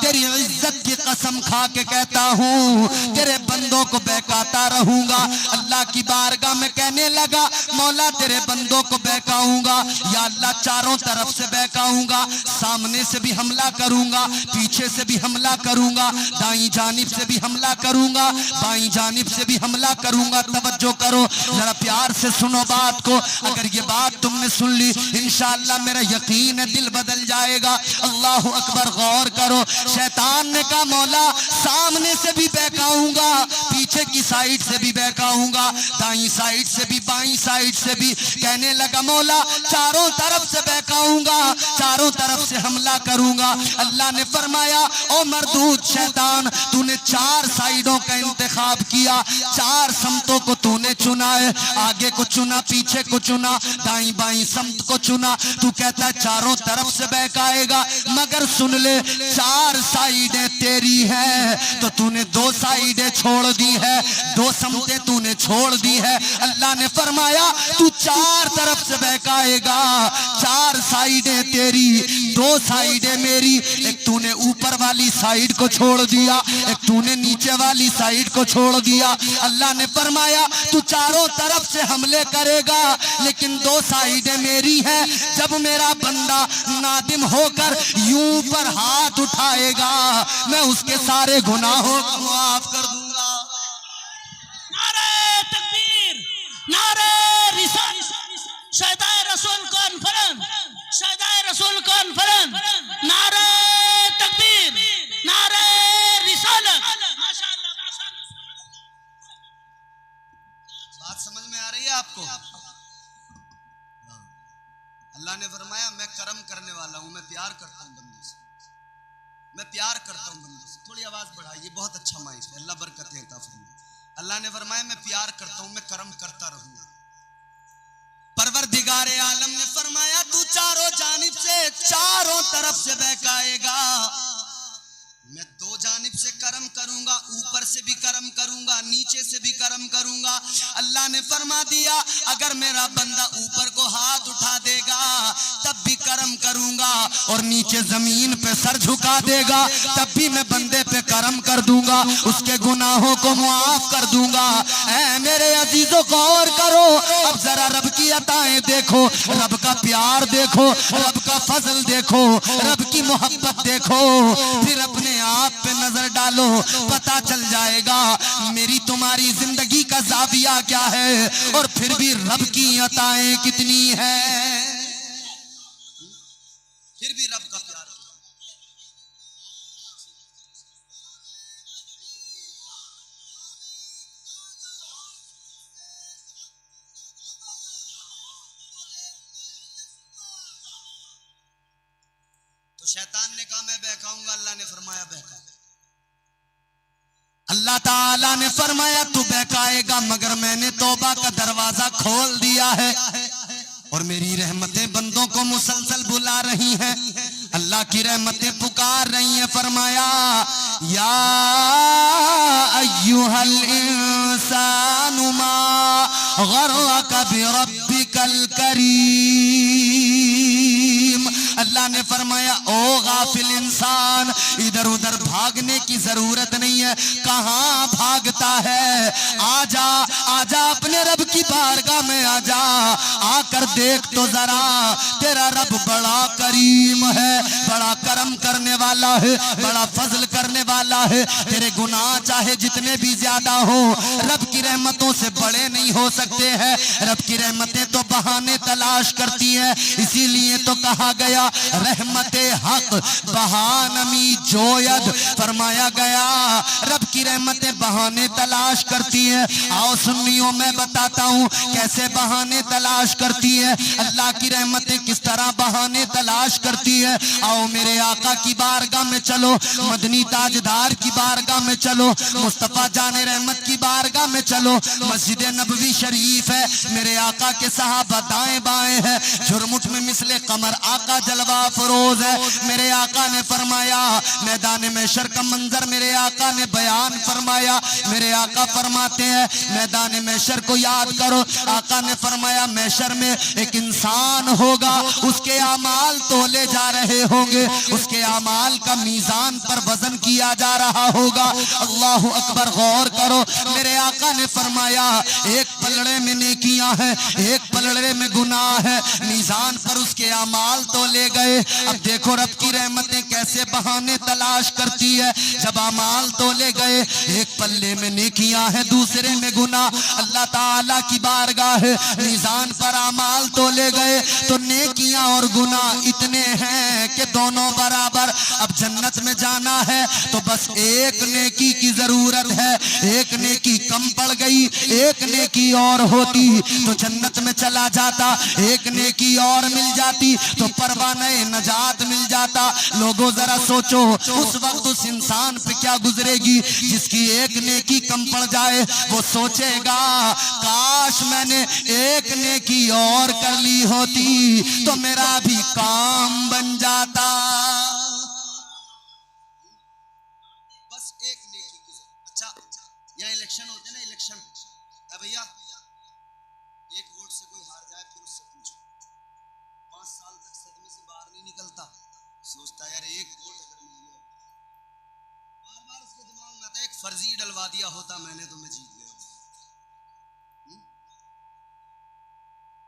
तेरी इज्जत की कसम खा के कहता हूँ तेरे बंदों को बहकाता रहूंगा। अल्लाह की बारगाह में कहने लगा मौला तेरे बंदों को बहकाऊंगा, या अल्लाह चारों तरफ से बहकाऊंगा, सामने से भी हमला करूंगा, पीछे से भी हमला करूंगा, दाईं जानिब से भी हमला करूंगा, बाईं जानिब से भी हमला करूंगा। तवज्जो करो जरा प्यार से सुनो बात को। अगर ये बात तुमने सुन ली इंशाअल्लाह मेरा यकीन है दिल बदल जाएगा। अल्लाह अकबर, गौर करो। शैतान ने कहा मौला सामने से भी बहकाऊंगा, पीछे की साइड से भी बहकाऊंगा, दाईं साइड से भी बाईं साइड से भी। कहने लगा मौला चारों तरफ से बहकाऊंगा, चारों तरफ से हमला करूंगा। अल्लाह ने फरमाया ओ मरदूद शैतान, तूने चार साइडों का इंतखाब किया, चार समतों को तूने चुना है, आगे को चुना, पीछे को चुना, दाईं बाईं समत को चुना। तू कहता है चारों तरफ से बहकाएगा, मगर सुन ले चार साइडें तेरी है तो तूने दो साइडें छोड़ दी है, दो समतें तूने छोड़ दी है। अल्लाह ने फरमाया तू चार तरफ से बहकाएगा, चार साइडें तेरी, दो साइडें मेरी। एक तूने ऊपर वाली साइड को छोड़ दिया, एक तूने नीचे वाली साइड को छोड़ दिया। अल्लाह ने फरमाया तू चारों तरफ से हमले करेगा लेकिन दो साइडें मेरी हैं। जब मेरा बंदा नादिम होकर यूं पर हाथ उठाएगा मैं उसके सारे गुनाहों को माफ कर दूंगा। नारे तकबीर, नारे रिसालत, शहदाए रसूल कॉन्फ्रेंस, शहदाए रसूल कॉन्फ्रेंस, नारे तकबीर, नारे रिसालत। माशाअल्लाह, बात समझ में आ रही है आपको? अल्लाह ने फरमाया मैं करम करने वाला हूं, मैं प्यार करता हूं बंदे से, मैं प्यार करता हूं बंदे से। थोड़ी आवाज बढ़ाइए, बहुत अच्छा माइक है, अल्लाह बरकतें अता फरमाए। अल्लाह ने फरमाया मैं प्यार करता हूं, मैं करम करता रहूंगा। परवरदिगारे आलम ने फरमाया तू चारों जानिब से, चारों तरफ से बहकाएगा, मैं दो जानिब से करम करूंगा, ऊपर से भी कर्म करूंगा, नीचे से भी कर्म करूंगा। अल्लाह ने फरमा दिया अगर मेरा बंदा ऊपर को हाथ उठा देगा तब भी कर्म करूंगा, और नीचे जमीन पे सर झुका देगा तब भी मैं बंदे पे कर्म कर दूंगा, उसके गुनाहों को मुआफ कर दूंगा। ऐ मेरे अजीजों गौर करो, अब जरा रब की अताएं देखो, रब का प्यार देखो, रब का फजल देखो, रब की मोहब्बत देखो, फिर अपने आप पे नजर डालो, पता चल जाएगा मेरी तुम्हारी जिंदगी का जाविया क्या है और फिर भी रब की अताएं कितनी है, फिर भी रब का प्यार। तो शैतान ने कहा मैं बहकाऊंगा, अल्लाह ने फरमाया बहका। अल्लाह ताला ने फरमाया तू बहकाएगा मगर मैंने तौबा का दरवाजा खोल दिया है और मेरी रहमतें बंदों को मुसलसल बुला रही हैं, अल्लाह की रहमतें पुकार रही हैं। फरमाया या अय्युहल इंसानु मा गर्रका बिरब्बिकल करीम। अल्लाह ने फरमाया ओ गाफिल इंसान, इधर उधर भागने की जरूरत नहीं है। कहां भागता है? आजा आजा अपने रब की बारगाह में आजा, आकर देख तो जरा तेरा रब बड़ा करीम है, बड़ा करम करने वाला है, बड़ा फजल करने वाला है। तेरे गुनाह चाहे जितने भी ज्यादा हो रब की रहमतों से बड़े नहीं हो सकते हैं। रब की रहमतें तो बहाने तलाश करती हैं, इसीलिए तो कहा गया रहमते हक बहानमी जोयद। फरमाया गया रब की रहमतें बहाने तलाश करती हैं। आओ सुन्नियों मैं बताता हूँ कैसे बहाने तलाश करती है, अल्लाह की रहमतें किस तरह बहाने तलाश करती है। आओ मेरे आका की बारगाह में चलो, मदनी ताजदार की बारगाह में चलो, मुस्तफा जाने रहमत की बारगाह में चलो। मस्जिद नबवी शरीफ है, मेरे आका के सहाबा दाएं बाएं है, झुरमुट में मिसले कमर आका जलवा फरोज है। मेरे आका ने फरमाया मैदान महशर का मंजर मेरे आका ने बयान फरमाया। मेरे आका फरमाते हैं मैदान महशर को याद करो। आका ने फरमाया महशर में एक इंसान होगा, उसके अमाल तोले जा रहे होंगे, उसके अमाल का मीजान पर वजन किया जा रहा होगा। अल्लाह अकबर, गौर करो। मेरे आका ने फरमाया एक पलड़े में नेकियां हैं, एक पलड़े में गुनाह है, मीजान पर उसके अमाल तोले गए। अब देखो रब की रहमतें कैसे बहाने तलाश करती है। जब अमाल तोले गए, एक पल्ले में नेकियां हैं, दूसरे में गुनाह, अल्लाह ताला की बारगाह है, मीजान पर अमाल तोले गए तो नेकियां और गुनाह इतने हैं कि दोनों बराबर। अब जन्नत में जाना है तो बस एक नेकी की जरूरत है, एक नेकी कम पड़ गई, एक नेकी और होती तो जन्नत में चला जाता, एक नेकी और मिल जाती तो परवाने नजात मिल जाता। लोगों जरा सोचो उस वक्त उस इंसान पे क्या गुजरेगी जिसकी एक नेकी कम पड़ जाए। वो सोचेगा काश मैंने एक नेकी और कर ली होती तो मेरा भी काम बन जाता। बस एक नेकी की। अच्छा यहाँ इलेक्शन होते ना, इलेक्शन, भैया एक वोट से कोई हार जाए फिर उससे पूछो, 5 साल तक सदमे से बाहर नहीं निकलता, सोचता यार एक वोट अगर मिल गया, बार बार उसके दिमाग में आता एक फर्जी डलवा दिया होता मैंने तो मैं जीत गया।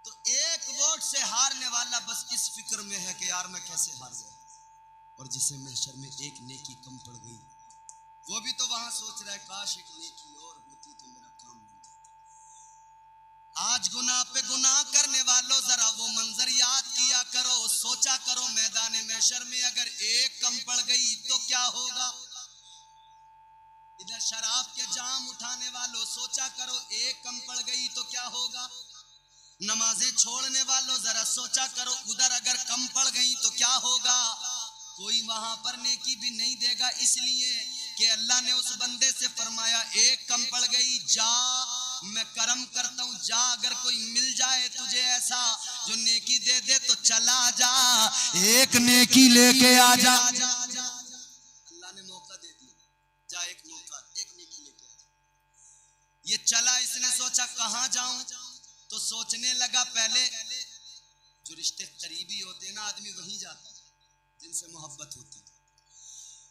तो एक वोट से हारने वाला बस इस फिक्र में है कि यार मैं कैसे हार गया, और जिसे महशर में एक नेकी कम पड़ गई वो भी तो वहां सोच रहा है काश एक नेकी और होती तो मेरा काम बन जाता। आज गुनाह पे गुनाह करने वालों जरा वो मंजर याद किया करो, सोचा करो मैदान महशर में अगर एक कम पड़ गई तो क्या होगा। इधर शराब के जाम उठाने वालों सोचा करो एक कम पड़ गई तो क्या होगा। नमाजें छोड़ने वालों जरा सोचा करो उधर अगर कम पड़ गई तो क्या होगा। कोई वहां पर नेकी भी नहीं देगा, इसलिए कि अल्लाह ने उस बंदे से फरमाया एक कम पड़ गई, जा मैं करम करता हूं, जा अगर कोई मिल जाए तुझे ऐसा जो नेकी दे दे तो चला जा, एक नेकी लेके आ जा। अल्लाह ने मौका दे दिया, जा एक मौका तो सोचने लगा पहले जो रिश्ते करीबी होते हैं ना आदमी वहीं जाता है जिनसे मोहब्बत होती है।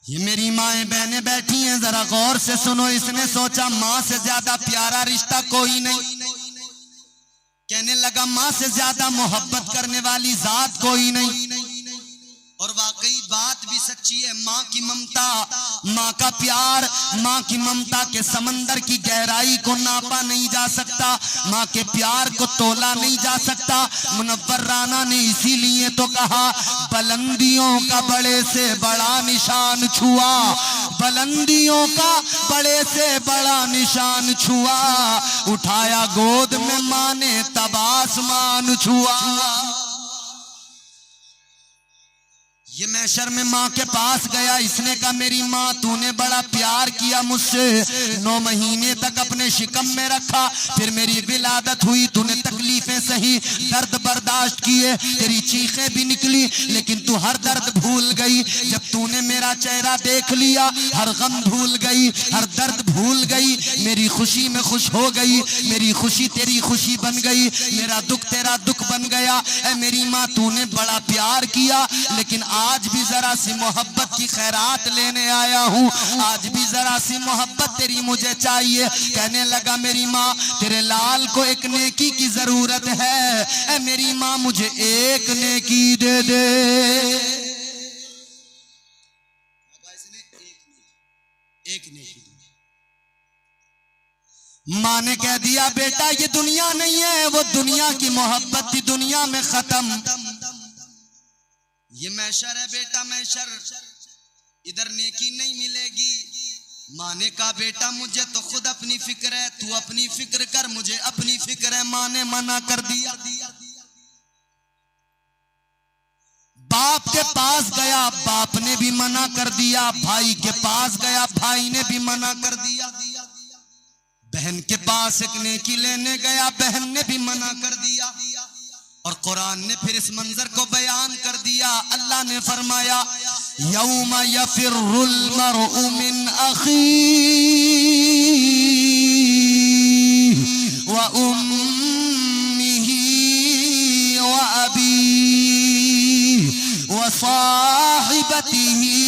ये मेरी माएं बहनें बैठी हैं, जरा गौर से सुनो। इसने सोचा माँ से ज्यादा प्यारा रिश्ता कोई नहीं। कहने लगा माँ से ज्यादा मोहब्बत करने वाली जात कोई नहीं। और वाकई बात भी सच्ची है। माँ की ममता, माँ का प्यार, माँ की ममता के समंदर की गहराई को नापा नहीं जा सकता, माँ के प्यार को तोला नहीं जा सकता। मुनव्वर राना ने इसीलिए तो कहा बुलंदियों का बड़े से बड़ा निशान छुआ, बुलंदियों का बड़े से बड़ा निशान छुआ, उठाया गोद में माँ ने तब आसमान छुआ। ये मैशर में माँ के पास गया। इसने कहा मेरी माँ तूने बड़ा प्यार किया मुझसे, 9 महीने तक अपने शिकम में रखा, फिर मेरी विलादत हुई, तूने तकलीफें सही, दर्द बर्दाश्त किए, तेरी चीखें भी निकली, लेकिन तू हर दर्द भूल गई। जब तूने मेरा चेहरा देख लिया हर गम भूल गई, हर दर्द भूल गई, मेरी खुशी में खुश हो गई, मेरी खुशी तेरी खुशी बन गई, मेरा दुख तेरा दुख बन गया। ऐ मेरी माँ तूने बड़ा प्यार किया, लेकिन आज भी जरा सी मोहब्बत की खैरात लेने आया हूँ, आज भी जरा सी मोहब्बत तेरी मुझे चाहिए। कहने लगा मेरी माँ तेरे लाल को एक नेकी की जरूरत है, ऐ मेरी माँ मुझे एक नेकी दे दे। एक नेकी माँ ने कह दिया बेटा ये दुनिया नहीं है, वो दुनिया की मोहब्बत थी, दुनिया में खत्म। ये मैशर है बेटा, मैशर, इधर नेकी नहीं मिलेगी। माँ ने कहा बेटा मुझे तो खुद अपनी फिक्र है, तू अपनी फिक्र कर, मुझे अपनी फिक्र है। माँ ने मना कर दिया। बाप के पास गया, बाप ने भी मना कर दिया, भाई के पास गया, भाई ने भी मना कर दिया, बहन के पास एक नेकी लेने गया, बहन ने भी मना कर दिया। और कुरान ने फिर इस मंजर को बयान कर दिया। अल्लाह ने फरमाया यौम यफिरुल मरउ मिन अखीही व उम्मिही व अबीही व साहिबतिही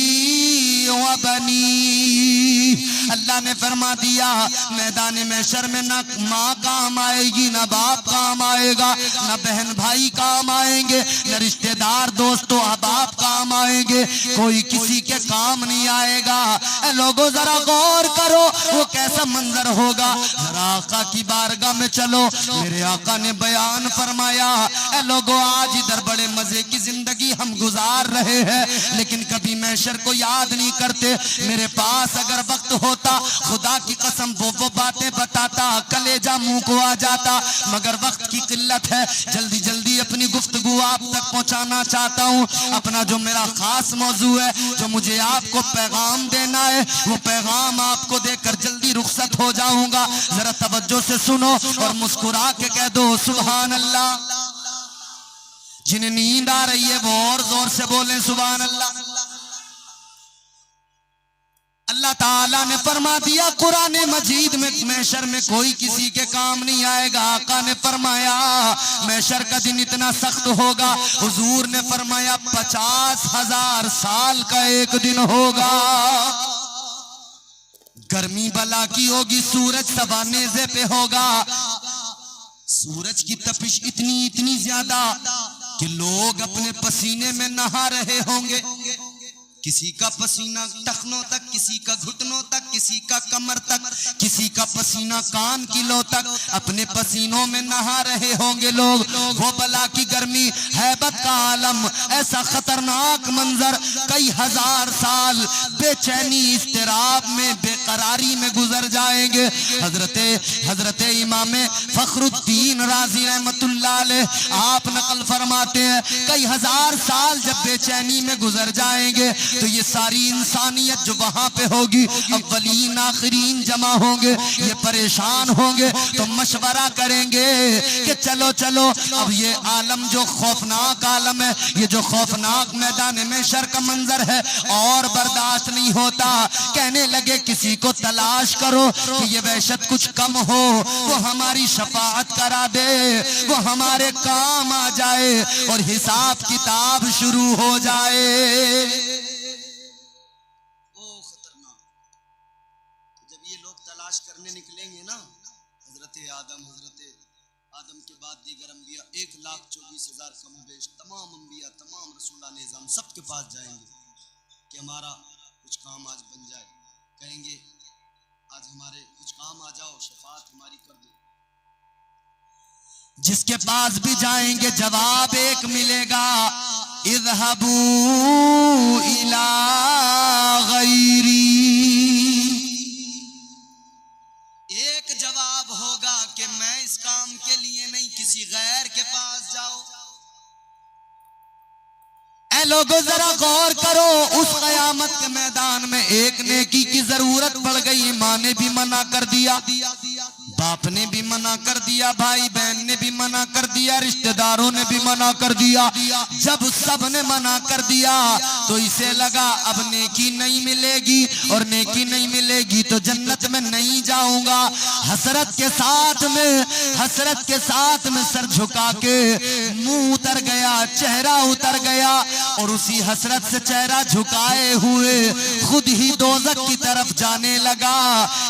व बनीही। अल्लाह ने फरमा दिया मैदान महशर में ना माँ काम आएगी, ना बाप काम आएगा, ना बहन भाई काम आएंगे, ना रिश्तेदार दोस्तों अहबाब काम आएंगे, कोई किसी के काम नहीं आएगा। ए लोगों जरा गौर करो वो कैसा मंजर होगा। जरा आका की बारगाह में चलो, मेरे आका ने बयान फरमाया ए लोगों आज इधर बड़े मजे की जिंदगी हम गुजार रहे हैं, लेकिन कभी महशर को याद नहीं करते। मेरे पास अगर वक्त होता खुदा की कसम वो बातें बताता, कलेजा मुंह को आ जाता, मगर वक्त की किल्लत है। जल्दी जल्दी अपनी गुफ्तगू आप तक पहुंचाना चाहता हूं। अपना जो मेरा खास मौजू है, जो मुझे आपको पैगाम देना है, वो पैगाम आपको देकर जल्दी रुखसत हो जाऊंगा। जरा तवज्जो से सुनो और मुस्कुरा के कह दो सुभान अल्लाह। जिन्हें नींद आ रही है वो और जोर से बोलें सुभान अल्लाह। अल्लाह ताला ने फरमा दिया कुरान मजीद में महशर में कोई किसी के काम नहीं आएगा। आका ने फरमाया महशर का दिन इतना सख्त होगा, हुजूर ने फरमाया 50,000 साल का एक दिन होगा। गर्मी बला की होगी, सूरज सवानेज़े पे होगा, सूरज की तपिश इतनी इतनी ज्यादा कि लोग अपने पसीने में नहा रहे होंगे। किसी का पसीना टखनों तक, किसी का घुटनों तक, किसी का कमर तक, किसी का पसीना कान किलो तक, अपने पसीनों में नहा रहे होंगे लोग। वो बला की गर्मी, हैबत का आलम, ऐसा खतरनाक मंजर, कई हजार साल बेचैनी इस्तिराब में बेकरारी में गुजर जाएंगे। हजरते इमाम फखरुद्दीन राजी रहमतुल्लाह रहमतुल्लाह अलैह आप नकल फरमाते हैं कई हजार साल जब बेचैनी में गुजर जाएंगे तो ये सारी इंसानियत जो वहां पे होगी अव्वलीन आखिरीन जमा होंगे, ये परेशान होंगे तो मशवरा करेंगे कि चलो चलो अब ये आलम जो खौफनाक आलम है, ये जो खौफनाक मैदान महशर का मंजर है और बर्दाश्त नहीं होता। कहने लगे किसी को तलाश करो कि ये वहशत कुछ कम हो, वो हमारी शफाअत करा दे, वो हमारे काम आ जाए और हिसाब किताब शुरू हो जाए। ओ खतरनाक। तो जब ये लोग तलाश करने निकलेंगे ना, हजरत आदम के बाद दीगर अंबिया 1,24,000 कमोबेश तमाम अंबिया तमाम रसूला निज़ाम सबके पास जाएंगे कि हमारा कुछ काम आज बन जाए। कहेंगे आज हमारे कुछ काम आ जाओ, शफाअत हमारी कर दो। जिसके पास भी जाएंगे जवाब एक मिलेगा, इज़हबू इला गैरी। एक जवाब होगा कि मैं इस काम के लिए नहीं, किसी गैर के पास जाओ। ऐ लोगों जरा गौर करो, उस कयामत के मैदान में एक नेकी की जरूरत पड़ गई। माँ ने भी मना कर दिया, बाप ने भी मना कर दिया, भाई बहन ने भी मना कर दिया, रिश्तेदारों ने भी मना कर दिया। जब सब ने मना कर दिया तो इसे लगा अब नेकी नहीं मिलेगी और नेकी नहीं मिलेगी तो जन्नत में नहीं जाऊंगा। हसरत के साथ में सर झुका के मुंह उतर गया, चेहरा उतर गया और उसी हसरत से चेहरा झुकाए हुए खुद ही दोज़ख की तरफ जाने लगा।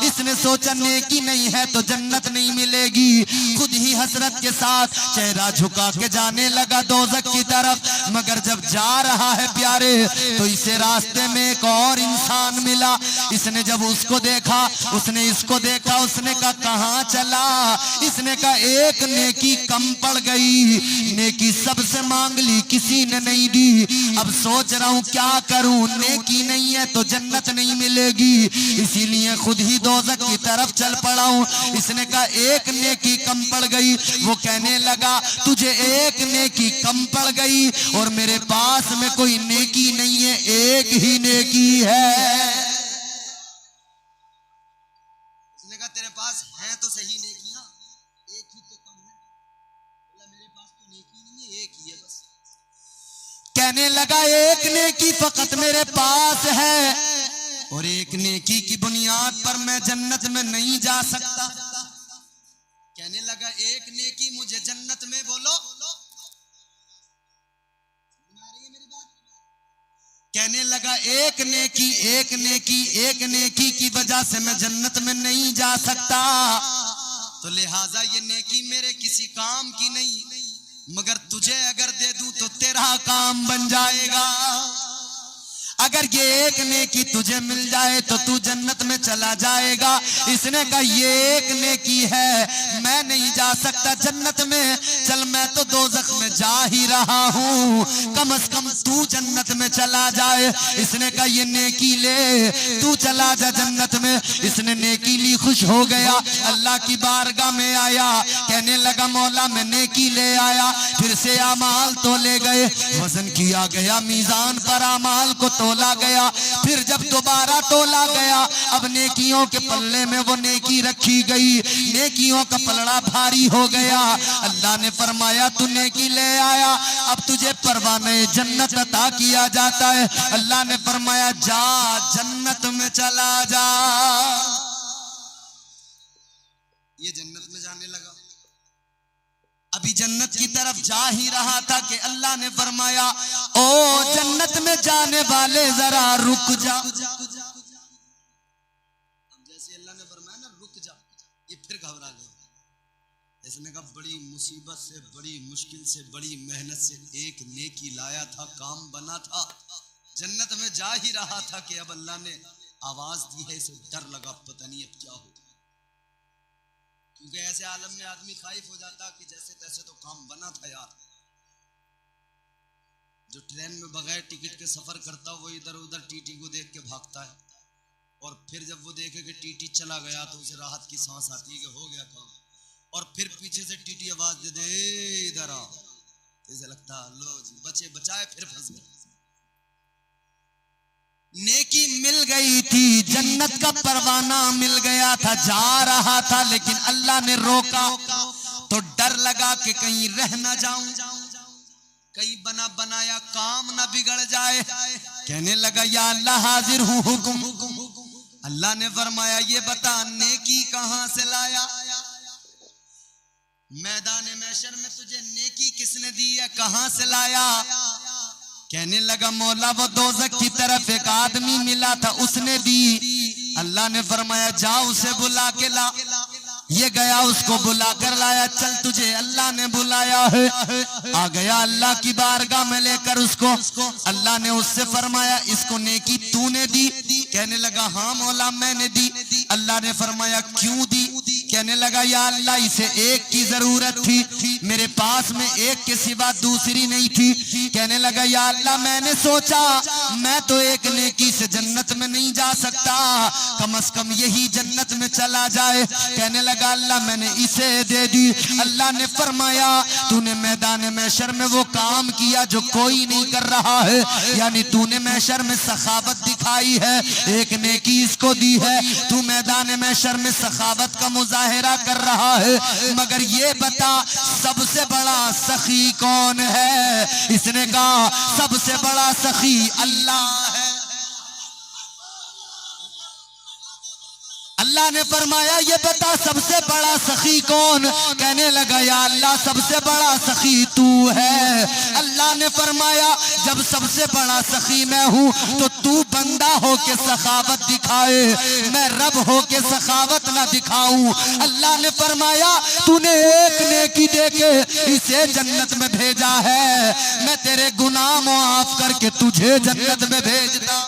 इसने सोचा नेकी नहीं है तो जन्नत नहीं मिलेगी, खुद ही हसरत के साथ चेहरा झुका के जाने लगा दोज़ख की तरफ। मगर जब जा रहा है प्यारे तो इसे रास्ते में एक और इंसान मिला। इसने जब उसको देखा, उसने इसको देखा, उसने कहा कहाँ चला? इसने कहा एक नेकी कम पड़ गई, नेकी सबसे मांग ली किसी ने नहीं दी। अब सोच रहा हूँ क्या करूं, नेकी नहीं है तो जन्नत नहीं मिलेगी, इसीलिए खुद ही दोज़ख की तरफ चल पड़ा हूँ। इसने कहा एक नेकी कम पड़ गई। वो कहने लगा तुझे एक नेकी कम पड़ गई और मेरे पास में कोई नेकी नहीं है, एक ही नेकी है। उसने कहा तेरे पास है तो सही नेकियां, एक ही तो कम है। बोला मेरे पास तो नेकी नहीं है, एक ही है बस। कहने लगा एक नेकी फकत मेरे पास है और एक नेकी की बुनियाद पर मैं जन्नत में नहीं जा सकता। कहने लगा एक नेकी मुझे जन्नत में, बोलो कहने लगा एक नेकी की वजह से मैं जन्नत में नहीं जा सकता, तो लिहाजा ये नेकी मेरे किसी काम की नहीं, मगर तुझे अगर दे दूं तो तेरा काम बन जाएगा। अगर ये एक नेकी तुझे मिल जाए तो तू जन्नत में चला जाएगा। इसने कहा ये एक नेकी है, मैं नहीं जा सकता जन्नत में, चल मैं तो दोज़ख में जा ही रहा हूँ, कम से कम तू जन्नत में चला जाए। इसने कहा ये नेकी ले, तू चला जा जन्नत में। इसने नेकी ली, खुश हो गया, अल्लाह की बारगाह में आया, कहने लगा मौला मैं नेकी ले आया। फिर से अमाल तोले गए, वजन किया गया, मीजान पर अमाल को तोला गया। फिर जब दोबारा तोला गया, अब नेकियों के पल्ले में वो नेकी रखी गई, नेकियों का पलड़ा भारी हो गया। अल्लाह ने फरमाया तू नेकी ले आया, अब तुझे परवाने जन्नत अता किया जाता है। अल्लाह ने फरमाया जा जन्नत में चला जा। ये जन्नत में जाने लगा। अभी जन्नत की तरफ जा ही रहा था कि अल्लाह ने फरमाया ओ जन्नत में जाने वाले जरा रुक जा। अब जैसे अल्लाह ने फरमाया ना रुक जा, ये फिर घबरा गया। इसने कहा बड़ी मुसीबत से, बड़ी मुश्किल से, बड़ी मेहनत से एक नेकी लाया था, काम बना था, जन्नत में जा ही रहा था कि अब अल्लाह ने आवाज दी है। इसे डर लगा पता नहीं अब क्या होगा, क्योंकि ऐसे आलम में आदमी खाइफ हो जाता कि जैसे तैसे तो काम बना था यार। जो ट्रेन में बगैर टिकट के सफर करता वो इधर उधर टीटी को देख के भागता है, और फिर जब वो देखे कि टीटी चला गया तो उसे राहत की सांस आती है कि हो गया काम, और फिर पीछे से टीटी आवाज दे दे इधर आओ। इसे लगता लो जी बचे बचाए फिर फंस गए। नेकी मिल गई थी, जन्नत का परवाना मिल गया था, जा रहा था, लेकिन अल्लाह ने रोका तो डर लगा कि कहीं रह ना जाऊं, कहीं बना बनाया काम ना बिगड़ जाए। कहने लगा या अल्लाह हाजिर हूँ हुक्म। अल्लाह ने फरमाया ये बता नेकी कहां से लाया? मैदान महशर में तुझे नेकी किसने दी है, कहां से लाया? कहने लगा मौला वो दोज़ख की तरफ एक आदमी मिला था, उसने दी। अल्लाह ने फरमाया जा उसे बुला के ला। ये गया, उसको बुलाकर लाया। चल तुझे अल्लाह ने बुलाया है। आ गया अल्लाह की बारगाह में लेकर उसको। अल्लाह ने उससे फरमाया इसको नेकी तूने दी? कहने लगा हाँ मौला मैंने दी। अल्लाह ने फरमाया क्यों दी? कहने लगा या अल्लाह इसे एक की जरूरत थी, मेरे पास में एक के सिवा दूसरी नहीं थी। कहने लगा या अल्लाह मैंने सोचा मैं तो एक नेकी से जन्नत में नहीं जा सकता, कम से कम यही जन्नत में चला जाए। कहने लगा अल्लाह मैंने इसे दे दी। अल्लाह ने फरमाया तूने मैदान महशर में वो काम किया जो कोई नहीं कर रहा है, यानी तूने महशर में सखावत दिखाई है, एक नेकी इसको दी है। तू मैदान महशर में सखावत का मुजाहिरा कर रहा है, मगर ये बता सबसे बड़ा सखी कौन है? इसने कहा सबसे बड़ा सखी अल्लाह है। अल्लाह ने फरमाया ये बता सबसे बड़ा सखी कौन? कहने लगा या अल्लाह सबसे बड़ा सखी तू है। अल्लाह ने फरमाया जब सबसे बड़ा सखी मैं हूँ तो तू बंदा हो के सखावत दिखाए, मैं रब हो के सखावत ना दिखाऊं। अल्लाह ने फरमाया तूने एक नेकी दे के इसे जन्नत में भेजा है, मैं तेरे गुनाह माफ करके तुझे जन्नत में भेजता।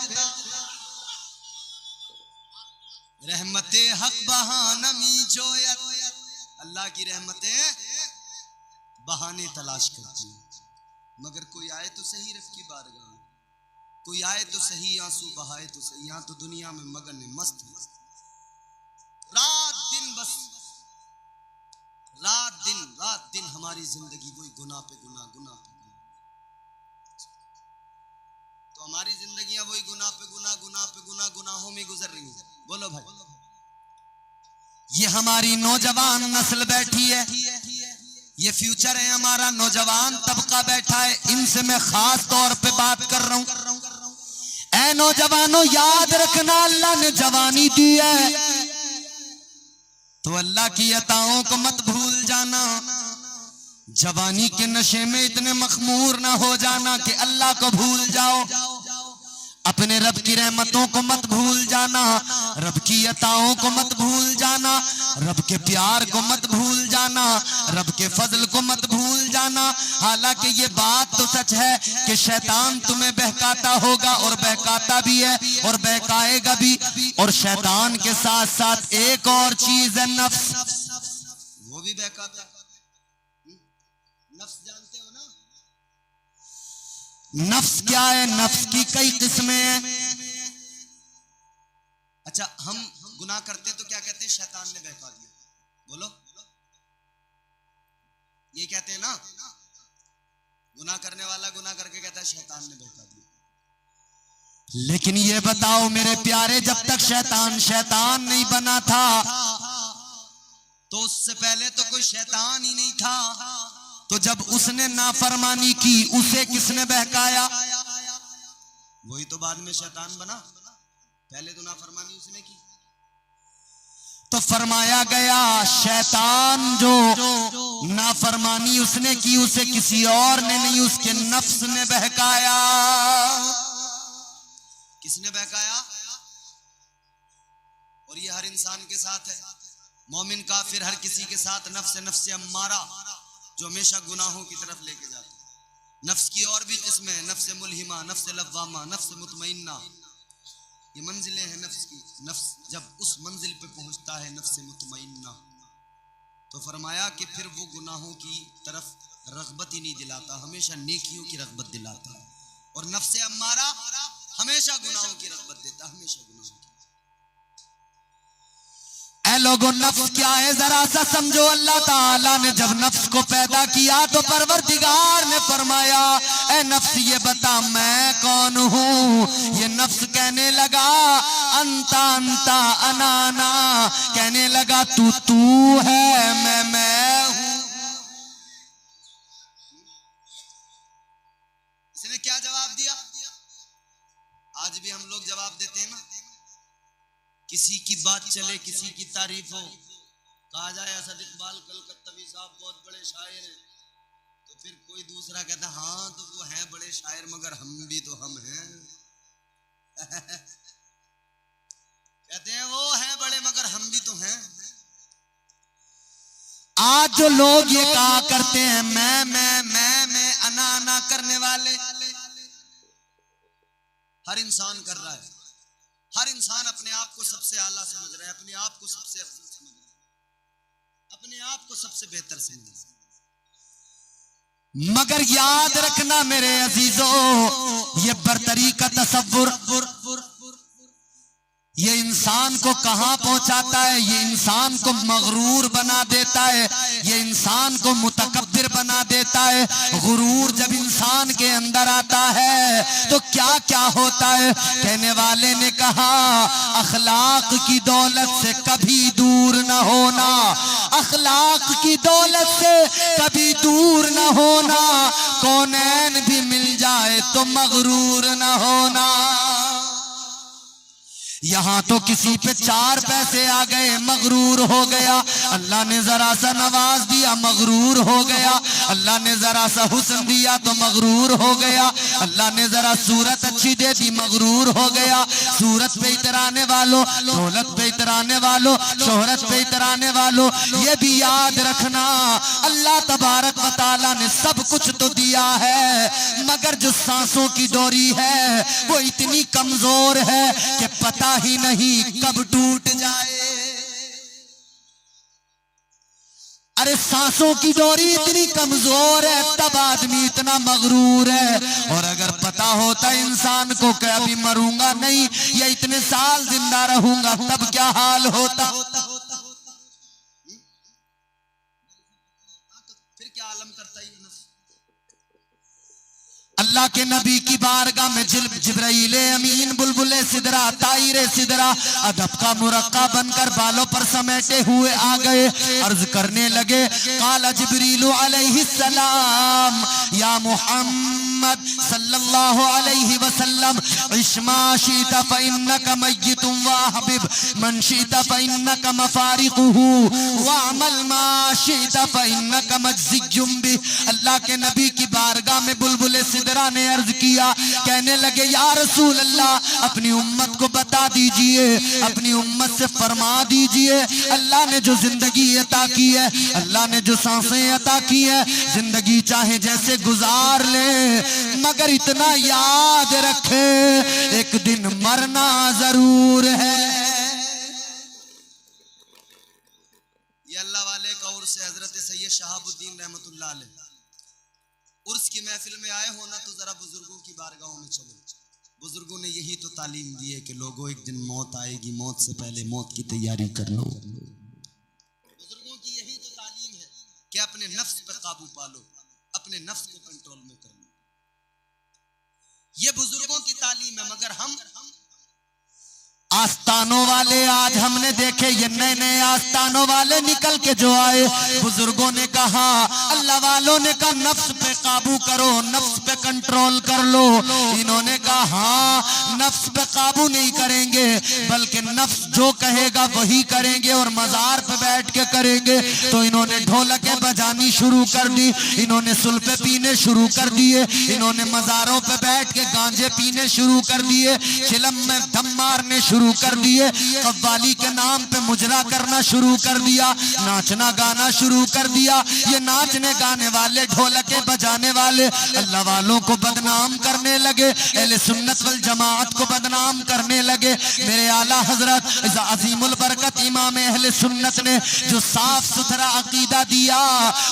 रहमते हक बहानमी जोयत, अल्लाह की रहमतें बहाने तलाश करती हैं, मगर कोई आए तो सही रब की बारगाह, कोई आए तो सही आंसू बहाए तो सही। यहाँ तो दुनिया में मगन है, मस्त रात दिन, बस रात दिन हमारी जिंदगी वही गुनाह पे गुनाह, गुनाह पे गुनाह। तो हमारी जिंदगियां वही गुनाह पे गुनाह, गुनाह पे गुनाह, गुनाहों में गुजर रही हैं। बोलो भाई, ये हमारी नौजवान नस्ल बैठी है, ये फ्यूचर है हमारा, नौजवान तबका बैठा है, इनसे मैं खास तौर पे बात कर रहा हूं। ऐ नौजवानों याद रखना अल्लाह ने जवानी दी है तो अल्लाह की अताओं को मत भूल जाना। जवानी के नशे में इतने मखमूर ना हो जाना कि अल्लाह को भूल जाओ। अपने रब की रहमतों को मत भूल जाना, रब की अताओं को मत भूल जाना, रब के प्यार को मत भूल जाना, रब के फजल को मत भूल जाना। हालांकि ये बात तो सच है कि शैतान तुम्हें बहकाता होगा और बहकाता भी है और बहकाएगा भी, और शैतान के साथ साथ एक और चीज है नफ्स, वो भी बहकाता है। नफ्स जानते हो ना? नफ्स क्या है? नफ्स की कई किस्में हैं। अच्छा, हम गुनाह करते तो क्या कहते हैं? शैतान ने बहका दिया। बोलो, ये कहते हैं ना, गुनाह करने वाला गुनाह करके कहता है शैतान ने बहका दिया। लेकिन ये बताओ मेरे प्यारे, जब तक शैतान शैतान नहीं बना था तो उससे पहले तो कोई शैतान ही नहीं था। तो जब उसने नाफरमानी की उसे किसने बहकाया? वही तो बाद में शैतान बना, पहले तो नाफरमानी उसने की। तो फरमाया गया शैतान जो नाफरमानी उसने की उसे किसी और ने नहीं, उसके नफ्स ने बहकाया। किसने बहकाया? और ये हर इंसान के साथ है, मोमिन काफिर हर किसी के साथ नफ्स अम्मारा जो हमेशा गुनाहों की तरफ लेके जाता है। नफ्स की और भी किस्में हैं, नफ्स मुल्हिमा, नफ्स लव्वामा, नफ्स मुतमइन्ना, ये मंजिलें हैं नफ्स की। नफ्स जब उस मंजिल पे पहुंचता है नफ्स मुतमइन्ना, तो फरमाया कि फिर वो गुनाहों की तरफ रग़बत ही नहीं दिलाता, हमेशा नेकियों की रग़बत दिलाता है। और नफ्स अम्मारा हमेशा गुनाहों की रग़बत देता, हमेशा गुनाहों की। ऐ ऐ लोगों, नफ्स क्या है जरा सा समझो। अल्लाह ताला ने जब नफ्स को पैदा किया तो परवरदिगार ने फरमाया, ऐ नफ्स ये बता मैं कौन हूँ। ये नफ्स कहने लगा अंता अंता अनाना, कहने लगा तू तू है, मैं हूँ। इसने क्या जवाब दिया? आज भी हम लोग जवाब देते हैं ना, किसी की बात चले, किसी की तारीफ हो, कहा जाए असद इकबाल कलकत्तवी साहब बहुत बड़े शायर हैं, तो फिर कोई दूसरा कहता हाँ तो वो हैं बड़े शायर मगर हम भी तो हम हैं। कहते हैं वो हैं बड़े मगर हम भी तो हैं। आज जो लोग ये कहा करते हैं मैं अना करने वाले, हर इंसान कर रहा है। हर इंसान अपने आप को सबसे आला समझ रहा है, अपने आप को सबसे अफजल समझ रहा है, अपने आप को सबसे बेहतर समझ रहा है। मगर याद रखना मेरे अजीजों, ये बरतरी का तसव्वुर ये इंसान को कहां पहुंचाता है? ये इंसान को मगरूर बना देता है, ये इंसान को मुतकब्बिर बना देता है। गुरूर जब इंसान के अंदर आता है तो क्या क्या होता है? कहने वाले ने कहा अखलाक की दौलत से कभी दूर न होना, अखलाक की दौलत से कभी दूर न होना, कौनैन भी मिल जाए तो मगरूर न होना। यहां तो किसी पे 4 पैसे आ गए मगरूर हो गया, अल्लाह ने जरा सा नवाज दिया मगरूर हो गया, अल्लाह ने जरा सा हुस्न दिया तो मगरूर हो गया, अल्लाह ने जरा सूरत अच्छी दे दी मगरूर हो गया। सूरत पे इतराने वालों, दौलत पे इतराने वालों, शोहरत पे इतराने वालों, ये भी याद रखना अल्लाह तबारक व तआला ने सब कुछ तो दिया है, मगर जो सांसों की डोरी है वो इतनी कमजोर है कि पता ही नहीं कब टूट जाए। अरे सांसों की डोरी इतनी कमजोर है तब आदमी इतना मगरूर है, और अगर पता होता इंसान को कि अभी मरूंगा नहीं या इतने साल जिंदा रहूंगा तब क्या हाल होता? फिर क्या आलम करता है? अल्लाह के नबी की बारगाह में जिब्राइल अमीन बुलबुले सिदरा ताइरे सिदरा अदब का मुरक्का बनकर बालों पर समेटे हुए आ गए। अर्ज करने लगे काला जिब्रीलु अलैहिस्सलाम या मुहम्मद सल्लल्लाहु अलैहि वसल्लम इश्मा शीता फइन्नका मय्यितुम व हबीब मन शीता फइन्नका मफारिकुहु व अमल मा शीता फइन्नका मज्जियुम बि। अल्लाह के नबी की बारगाह में बुलबुले सिदरा ने अर्ज किया, कहने लगे या रसूल अल्लाह अपनी उम्मत को बता दीजिए, अपनी उम्मत से फरमा दीजिए अल्लाह ने जो जिंदगी अता की है, अल्लाह ने जो सांसें अता की है, जिंदगी चाहे जैसे गुजार ले मगर इतना याद रखे एक दिन मरना जरूर है। ये अल्लाह वाले का उर्स है, हजरत सैयद शहाबुद्दीन रहमतुल्लाह अलैह। उर्स की महफिल में आए हो ना तो जरा बुजुर्गों की बारगाहों में चलो। बुजुर्गों ने यही तो तालीम दी है कि लोगों एक दिन मौत आएगी, मौत से पहले मौत की तैयारी कर लो। बुजुर्गों की यही तो तालीम है कि अपने नफ्स पे काबू पालो, अपने नफ्स को कंट्रोल में कर लो। ये बुजुर्गों की तालीम है, मगर हम आस्तानों वाले आज हमने देखे, ये नए नए आस्तानों वाले निकल के जो आए, बुजुर्गों ने कहा, अल्लाह वालों ने कहा नफ्स पे काबू करो, नफ्स पे कंट्रोल कर लो। इन्होंने कहा हाँ नफ्स पे काबू नहीं करेंगे बल्कि नफ्स जो कहेगा वही करेंगे और मजार पे बैठ के करेंगे। तो इन्होंने ढोलकें बजानी शुरू कर दी, इन्होंने सुल्फे पीने शुरू कर दिए, इन्होंने मजारों पे बैठ के गांजे पीने शुरू कर दिए, चिलम में दम मारने शुरू कर दिए, कव्वाली के नाम पे मुजरा करना शुरू कर दिया, नाचना गाना शुरू कर दिया। ये नाचने गाने वाले ढोलके बजाने वाले अल्लाह वालों को बदनाम करने लगे, अहले सुन्नत वल जमात को बदनाम करने लगे। मेरे आला हजरत अजीमुल बरकत इमाम अहले सुन्नत ने जो साफ सुथरा अकीदा दिया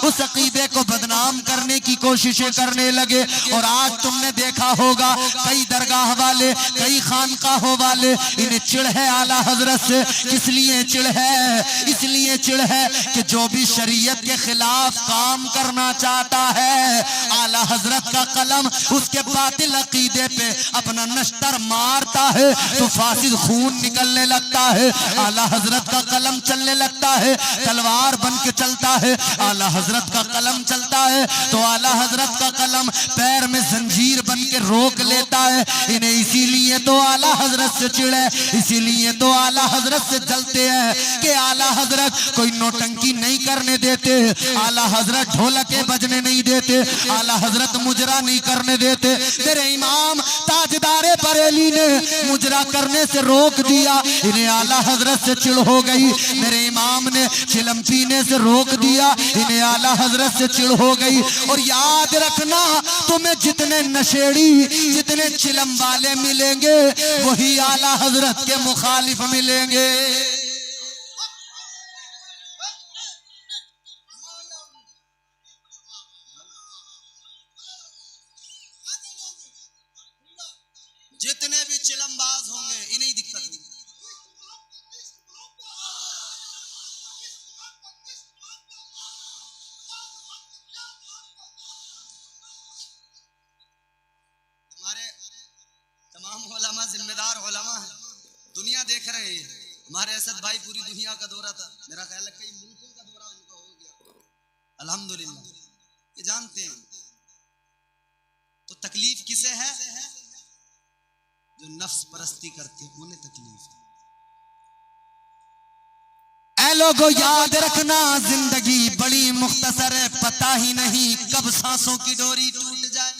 उस अकीदे को बदनाम करने की कोशिशें करने लगे। और आज तुमने देखा होगा कई दरगाह वाले, कई खानकाहों वाले इन्हें इन्हें चिढ़ है आला हजरत से। किस लिए चिढ़ है? इसलिए चिढ़ है कि जो भी शरीयत के खिलाफ काम करना चाहता है, आला हजरत का कलम उसके बातिल अकीदे पे अपना नश्तर मारता है तो फासिद खून निकलने लगता है। आला हजरत का कलम चलने लगता है, तलवार बन के चलता है। आला हजरत का कलम चलता है तो आला हजरत का कलम पैर में जंजीर बन के रोक लेता है। इन्हें इसीलिए तो आला हजरत से चिढ़ है, इसीलिए तो आला हजरत से जलते हैं कि आला हजरत कोई नौटंकी नहीं करने देते, आला हजरत ढोलके बजने नहीं देते, आला हजरत मुजरा नहीं करने देते। तेरे इमाम ताजदारे बरेली ने मुजरा करने से रोक दिया, इन्हें आला हजरत से चिढ़ हो गई। मेरे इमाम ने चिलम पीने से रोक दिया, इन्हें आला हजरत से चिढ़ हो गई। और याद रखना, तुम्हें जितने नशेड़ी, जितने चिलम वाले मिलेंगे वही आला हजरत के मुखालिफ मिलेंगे। जितने भी चिलमबाज होंगे इन्हीं दिक्कत नहीं। हमारे तमाम उलमा जिम्मेदार उलमा हैं, दुनिया देख रहे हैं। हमारे असद भाई पूरी दुनिया का दौरा था, मेरा ख्याल है कई मुल्कों का दौरा उनका हो गया, अल्हम्दुलिल्लाह। ये जानते हैं तो तकलीफ किसे है? जो नफ्स परस्ती करते हैं उन्हें तकलीफ है। ऐ लोगों याद रखना, जिंदगी बड़ी मुख्तसर है, पता ही नहीं कब सांसों की डोरी टूट जाए।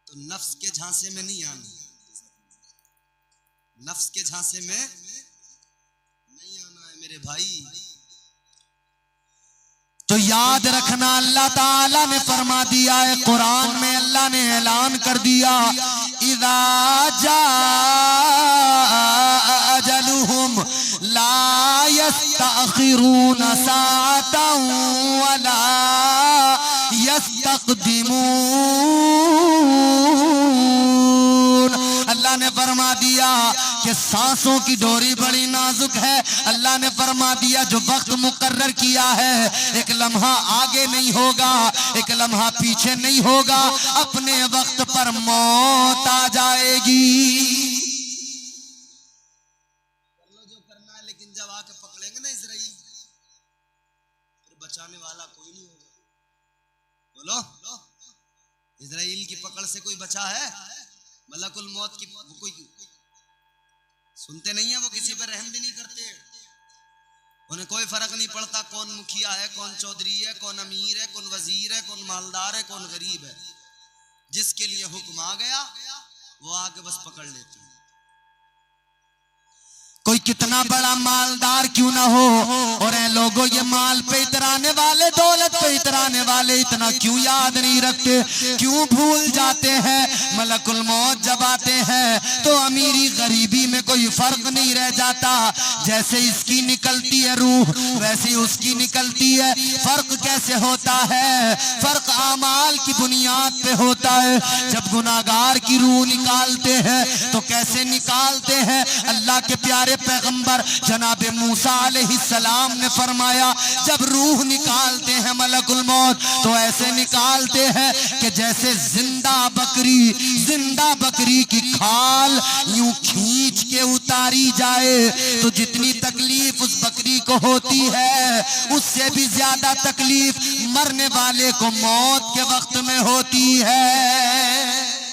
तो नफ्स के झांसे में नहीं आना, नफ्स के झांसे में नहीं आना है मेरे भाई। तो याद रखना, अल्लाह ताला ने फरमा दिया है कुरान में, अल्लाह ने ऐलान कर दिया, इज़ा जाअ अजलुहुम ला यस्तअखिरून साअतन वला यस्तक़दिमून। अल्लाह ने फरमा दिया कि सांसों की डोरी बड़ी नाजुक है। अल्लाह ने फरमा दिया जो वक्त मुकर्रर किया है, एक लम्हा आगे नहीं होगा, एक लम्हा पीछे नहीं होगा, अपने वक्त पर मौत आ जाएगी। कर लो जो करना है, लेकिन जब आके पकड़ेंगे ना इजराइल, फिर बचाने वाला कोई नहीं होगा। बोलो, इजराइल की पकड़ से कोई बचा है? मलकुल मौत की कोई सुनते नहीं है, वो किसी पर रहम भी नहीं करते। उन्हें कोई फर्क नहीं पड़ता कौन मुखिया है, कौन चौधरी है, कौन अमीर है, कौन वजीर है, कौन मालदार है, कौन गरीब है। जिसके लिए हुक्म आ गया वो आके बस पकड़ लेते हैं। कोई कितना बड़ा मालदार क्यों ना हो, और ऐ लोगों ये माल पे इतराने वाले, दौलत पे इतराने वाले इतना क्यों याद नहीं रखते, क्यों भूल जाते हैं? मलकुल मौत जब आते हैं तो अमीरी गरीबी में कोई फर्क नहीं रह जाता। जैसे इसकी निकलती है रूह वैसे उसकी निकलती है। फर्क कैसे होता है? फर्क आमाल की बुनियाद पे होता है। जब गुनाहगार की रूह निकालते हैं तो कैसे निकालते हैं? अल्लाह के प्यारे पैगंबर जनाब मूसा अलैहिस्सलाम ने फरमाया, जब रूह निकालते हैं मलकुल मौत तो ऐसे निकालते हैं कि जैसे जिंदा बकरी की खाल यूं खींच के उतारी जाए तो जितनी तकलीफ उस बकरी को होती है उससे भी ज्यादा तकलीफ मरने वाले को मौत के वक्त में होती है।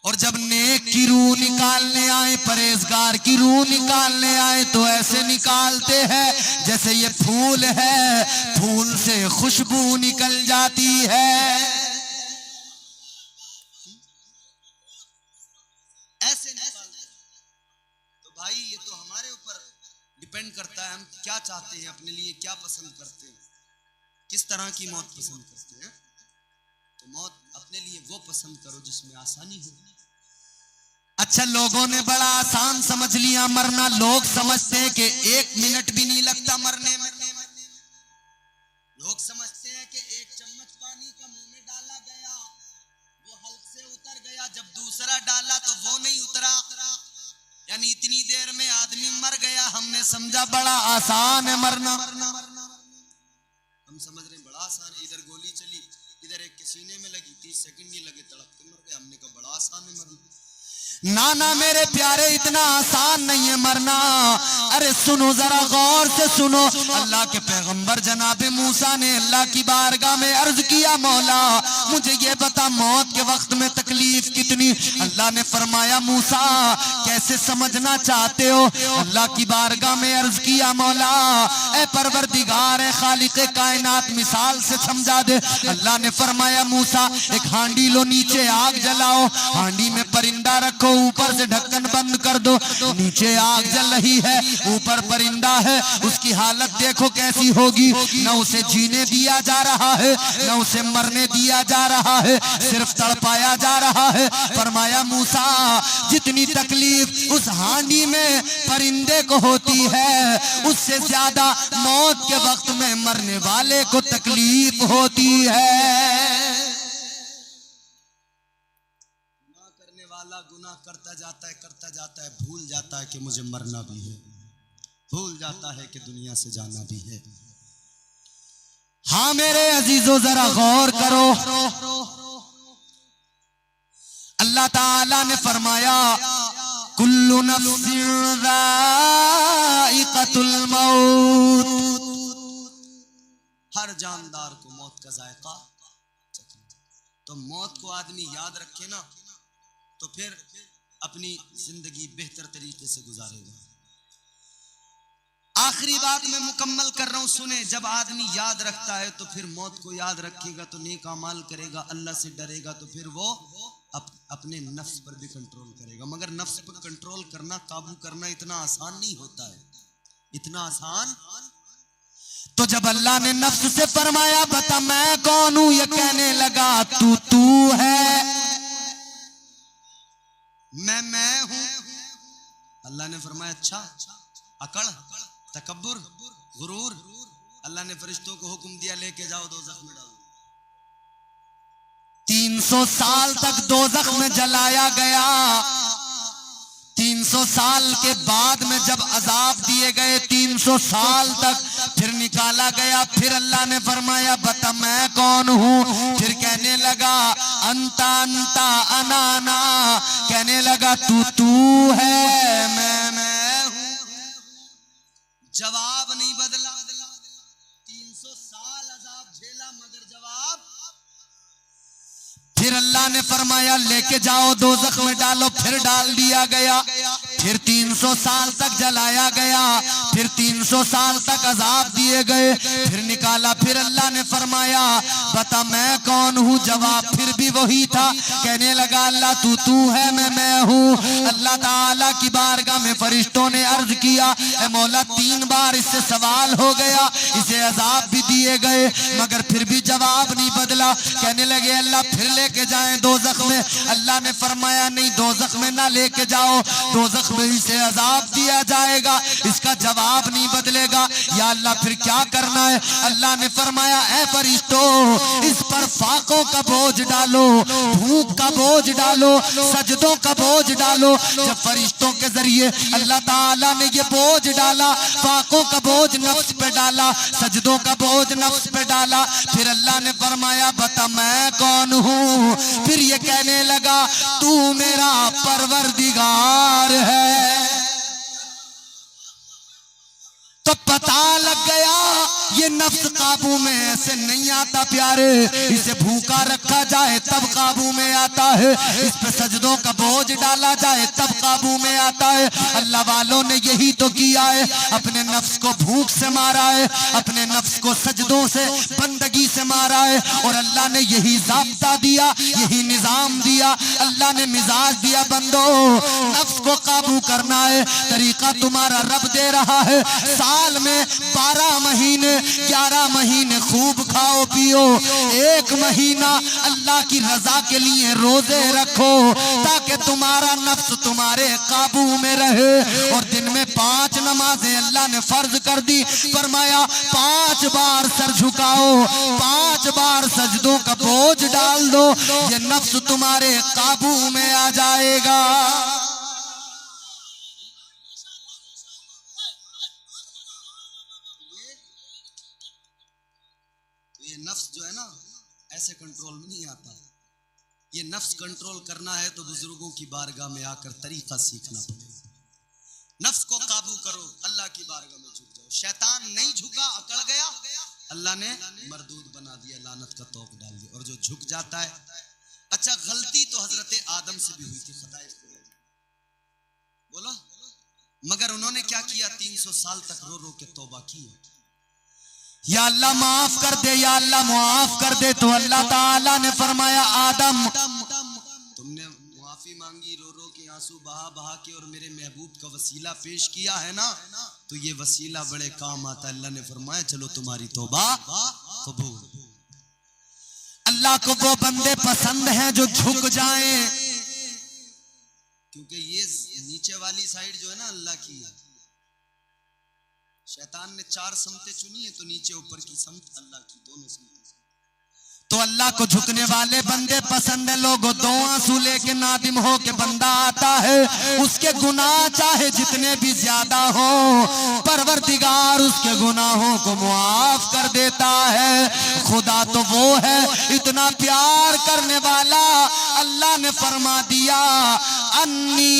और जब नेक की रूह निकालने आए, परहेजगार की रूह निकालने आए तो ऐसे निकालते हैं जैसे ये फूल है, फूल से खुशबू निकल जाती है। ऐसे निकालते। तो भाई ये तो हमारे ऊपर डिपेंड करता है, हम क्या चाहते हैं, अपने लिए क्या पसंद करते हैं, किस तरह की मौत पसंद करते हैं। तो मौत अपने लिए वो पसंद करो जिसमें आसानी हो। अच्छा, लोगों ने बड़ा आसान समझ लिया मरना। लोग समझते हैं कि 1 मिनट भी नहीं लगता मरने में। लोग समझते हैं कि 1 चम्मच पानी का मुंह में डाला गया वो हल्क से उतर गया, जब दूसरा डाला तो वो नहीं उतरा, यानी इतनी देर में आदमी मर गया। हमने समझा बड़ा आसान है मरना। हम समझ रहे बड़ा आसान है, इधर गोली चली, इधर एक के सीने में लगी, 30 सेकंड नहीं लगे, तड़प के मर गए। हमने कहा बड़ा आसान है मरना। ना ना मेरे प्यारे, इतना आसान नहीं है मरना। अरे सुनो जरा गौर से सुनो, अल्लाह के पैगंबर जनाब मूसा ने अल्लाह की बारगाह में अर्ज किया, मौला मुझे ये बता मौत के वक्त में तकलीफ कितनी। अल्लाह ने फरमाया मूसा कैसे समझना चाहते हो। अल्लाह की बारगाह में अर्ज किया, मौला ए परवरदिगार है खालिक कायनात, मिसाल से समझा दे। अल्लाह ने फरमाया मूसा एक हांडी लो, नीचे आग जलाओ, हांडी में परिंदा रखो, ऊपर से ढक्कन बंद कर दो, नीचे आग जल रही है, ऊपर परिंदा है, उसकी हालत देखो कैसी होगी। न उसे जीने दिया जा रहा है, न उसे मरने दिया जा रहा है, सिर्फ तड़पाया जा रहा है। फरमाया मूसा जितनी तकलीफ उस हांडी में परिंदे को होती है, उससे ज्यादा मौत के वक्त में मरने वाले को तकलीफ होती है। गुनाह करता जाता है, भूल जाता है कि मुझे मरना भी है, भूल जाता है कि दुनिया से जाना भी है। हाँ मेरे अजीजों जरा गौर करो, अल्लाह ताला ने फरमाया कुल्लु नफ्सिन ज़ाइक़तुल मौत, हर जानदार को मौत का जायका। तो मौत को आदमी याद रखे ना, तो फिर अपनी जिंदगी बेहतर तरीके से गुजारेगा। आखिरी बात मैं मुकम्मल कर रहा हूं, सुने। जब आदमी याद रखता है तो फिर मौत को याद रखेगा, तो नेक अमाल करेगा, अल्लाह से डरेगा, तो फिर वो अपने नफ्स पर भी कंट्रोल करेगा। मगर नफ्स पर कंट्रोल करना, काबू करना इतना आसान नहीं होता है, इतना आसान। तो जब अल्लाह ने नफ्स से फरमाया बता मैं कौन हूं, ये कहने लगा तू है, मैं हूं। अल्लाह ने फरमाया अच्छा, अकड़, तकब्बुर, गुरूर। अल्लाह ने फरिश्तों को हुक्म दिया लेके जाओ दोज़ख में डालो। 300 साल तक दोज़ख में जलाया गया। 300 साल के बाद में जब अजाब दिए गए, 300 साल तक फिर निकाला गया। फिर अल्लाह ने फरमाया बता मैं कौन हूं। फिर कहने लगा अंता अंता अनाना, कहने लगा तू है, मैं हूं। जवाब नहीं बदला। 300 साल अजाब झेला मगर जवाब। फिर अल्लाह ने फरमाया लेके जाओ दोज़ख में डालो। फिर डाल दिया गया। फिर 300 साल तक जलाया गया। फिर 300 साल तक अजाब दिए गए। फिर निकाला। फिर अल्लाह ने फरमाया बता मैं कौन हूं। जवाब फिर भी वही था। कहने लगा अल्लाह तू है, मैं हूं। अल्लाह ताला की बारगाह में फरिश्तों ने अर्ज किया ए मौला 3 बार इससे सवाल हो गया, इसे अजाब भी दिए गए मगर फिर भी जवाब नहीं बदला। कहने लगे अल्लाह फिर लेके जाएं दोज़ख में। अल्लाह ने फरमाया नहीं, दोज़ख में ना लेके जाओ, दोज़ख में इसे अजाब दिया जाएगा, इसका जवाब नहीं बदलेगा। या अल्लाह फिर क्या करना है? अल्लाह ने फरमाया ऐ फरिश्तों इस पर फाकों का बोझ डालो, भूख का बोझ डालो, सजदों का बोझ डालो। जब फरिश्तों के जरिए अल्लाह ताला ने ये बोझ डाला, फाकों का बोझ नफ्स पे डाला, सजदों का बोझ नफ्स पे डाला। फिर अल्लाह ने फरमाया बता मैं कौन हूं। फिर ये कहने लगा तू मेरा परवरदिगार है। तो पता लग गया ये नफ्स काबू में ऐसे नहीं आता प्यारे, इसे भूखा रखा जाए तब काबू में आता है, इस पे सजदों का बोझ डाला जाए तब काबू में आता है। अल्लाह वालों ने यही तो किया है, अपने नफ्स को भूख से मारा है, अपने नफ्स को सजदों से बंदगी से मारा है। और अल्लाह ने यही ज़ाब्ता दिया, यही निज़ाम दिया, अल्लाह ने मिजाज दिया बंदो नफ्स को काबू करना है, तरीका तुम्हारा रब दे रहा है। साल में 12 महीने 11 महीने खूब खाओ पियो, 1 महीना अल्लाह की रजा के लिए रोजे रखो ताकि तुम्हारा नफ्स तुम्हारे काबू में रहे। और दिन में 5 नमाजें अल्लाह ने फर्ज कर दी। फरमाया 5 बार सर झुकाओ, 5 बार सजदों का बोझ डाल दो। ये नफ्स तुम्हारे काबू में आ जाएगा। ये नफ्स जो है ना ऐसे कंट्रोल में नहीं आता। ये नफ्स कंट्रोल करना है तो बुजुर्गों की बारगाह में आकर तरीका सीखना पड़ेगा। नफ्स को काबू करो, अल्लाह की बारगाह में झुक जाओ। शैतान नहीं झुका, अकड़ गया, अल्लाह ने मरदूद बना दिया, लानत का तोप डाल दिया। और जो झुक जाता है, अच्छा गलती तो हजरत आदम से भी हुई थी, खता बोलो, मगर उन्होंने क्या किया, 300 साल तक रो रो के तौबा की। या अल्लाह माफ कर दे, या अल्लाह माफ कर दे। तो अल्लाह ताला ने फरमाया आदम तुमने माफी मांगी, रो रो के आंसू बहा बहा के, और मेरे महबूब का वसीला पेश किया है ना, तो ये वसीला बड़े काम आता है। अल्लाह ने फरमाया चलो तुम्हारी तौबा कबूल। अल्लाह को वो बंदे पसंद हैं जो झुक जाएं, क्योंकि ये नीचे वाली साइड जो है ना अल्लाह की, शैतान ने 4 समतें चुनी है, तो नीचे ऊपर की समत अल्लाह की, दोनों समतें। तो अल्लाह को झुकने वाले बंदे पसंद है। लोगों, 2 आंसू लेके नादिम हो के बंदा आता है, उसके गुनाह चाहे जितने भी ज्यादा हो, परवरदिगार उसके गुनाहों को मुआफ कर देता है। खुदा तो वो है इतना प्यार करने वाला, अल्लाह ने फरमा दिया अन्नी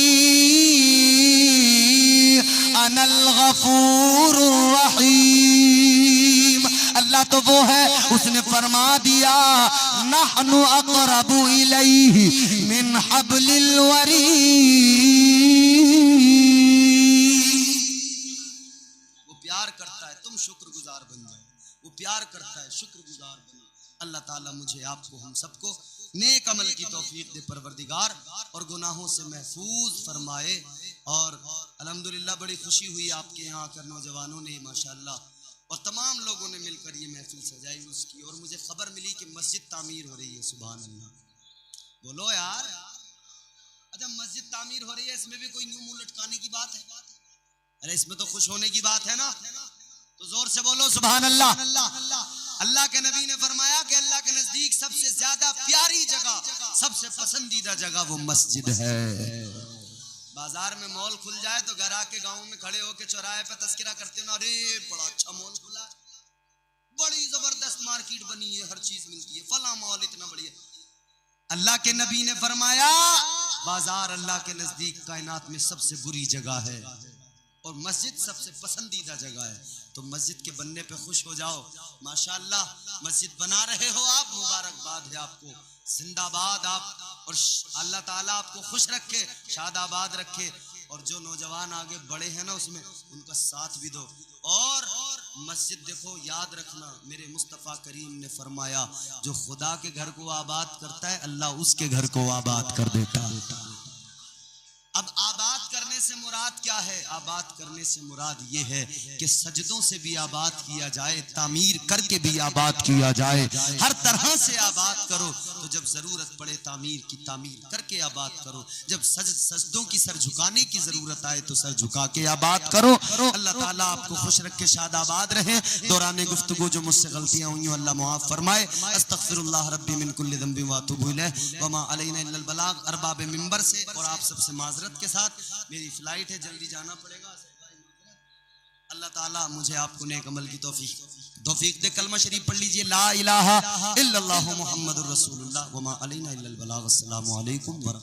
अनल गफूरुर रहीम। अल्लाह तो वो है, उसने फरमा दिया नहनु अक़रबु इलैहि मिन हब्लिल वरीद। वो प्यार करता है, तुम शुक्रगुजार बन जाओ। वो प्यार करता है, शुक्रगुजार बनो। अल्लाह ताला मुझे, आपको, हम सबको नेक अमल की तौफीक दे परवरदिगार, और गुनाहों से महफूज फरमाए। और अल्हम्दुलिल्लाह बड़ी खुशी हुई आपके यहाँ आकर, नौजवानों ने माशाअल्लाह और तमाम लोगों ने मिलकर ये महफिल सजाई उसकी। और मुझे खबर मिली कि मस्जिद तामीर हो रही है, सुभान अल्लाह, बोलो यार। अच्छा मस्जिद तामीर हो रही है, इसमें भी कोई यूं मुंह लटकाने की बात है? अरे इसमें तो खुश होने की बात है ना, तो जोर से बोलो सुभान अल्लाह। अल्लाह के नबी ने फरमाया कि अल्लाह के नजदीक सबसे ज्यादा प्यारी जगह, सबसे पसंदीदा जगह वो मस्जिद है। बाजार में मॉल खुल जाए तो घर आके गांव में खड़े होके चौराहे पे तस्करा करते हो ना, अरे बड़ा अच्छा मॉल खुला, बड़ी जबरदस्त मार्केट बनी है, हर चीज मिलती है, फला मॉल इतना बढ़िया। अल्लाह के नबी ने फरमाया बाजार अल्लाह के नजदीक कायनात में सबसे बुरी जगह है, और मस्जिद सबसे पसंदीदा जगह है। तो मस्जिद के बनने पे खुश हो जाओ, माशाअल्लाह मस्जिद बना रहे हो आप, मुबारकबाद है आपको, जिंदाबाद आप, और अल्लाह ताला आपको खुश रखे, शादाबाद रखे। और जो नौजवान आगे बड़े हैं ना उसमें, उनका साथ भी दो। और मस्जिद देखो, याद रखना मेरे मुस्तफ़ा करीम ने फरमाया जो खुदा के घर को आबाद करता है, अल्लाह उसके घर को आबाद कर देता है। अब आबाद करने से मुराद क्या है? आबाद करने से मुराद ये है कि सजदों से भी आबाद किया जाए, तामीर करके भी आबाद किया जाए, हर तरह से आबाद करो। तो जब जरूरत पड़े तामीर की, तामीर करके आबाद करो। जब सजदों की सर झुकाने की जरूरत आए तो सर झुका के आबाद करो। अल्लाह ताला आपको खुश रखे, शादाबाद रहे। दौरान गुफ्तगू जो मुझसे गलतियां हुई अल्लाह मुआफ फरमाए। अस्तगफिरुल्लाह रब्बी मिन कुल्लि ज़ंबि व अतूबु इलैह व मा अलैना इल्लल बलाग। अरबाब मिंबर से और आप सबसे माजरत के साथ, मेरी फ्लाइट है, जल्दी जाना पड़ेगा। अल्लाह ताला मुझे आपको नेक अमल की तौफीक दे। कलमा शरीफ पढ़ लीजिए, ला इलाहा इल्लल्लाहु मुहम्मदुर रसूलुल्लाह व मा अलैना इल्लल बलाग। अस्सलामु अलैकुम व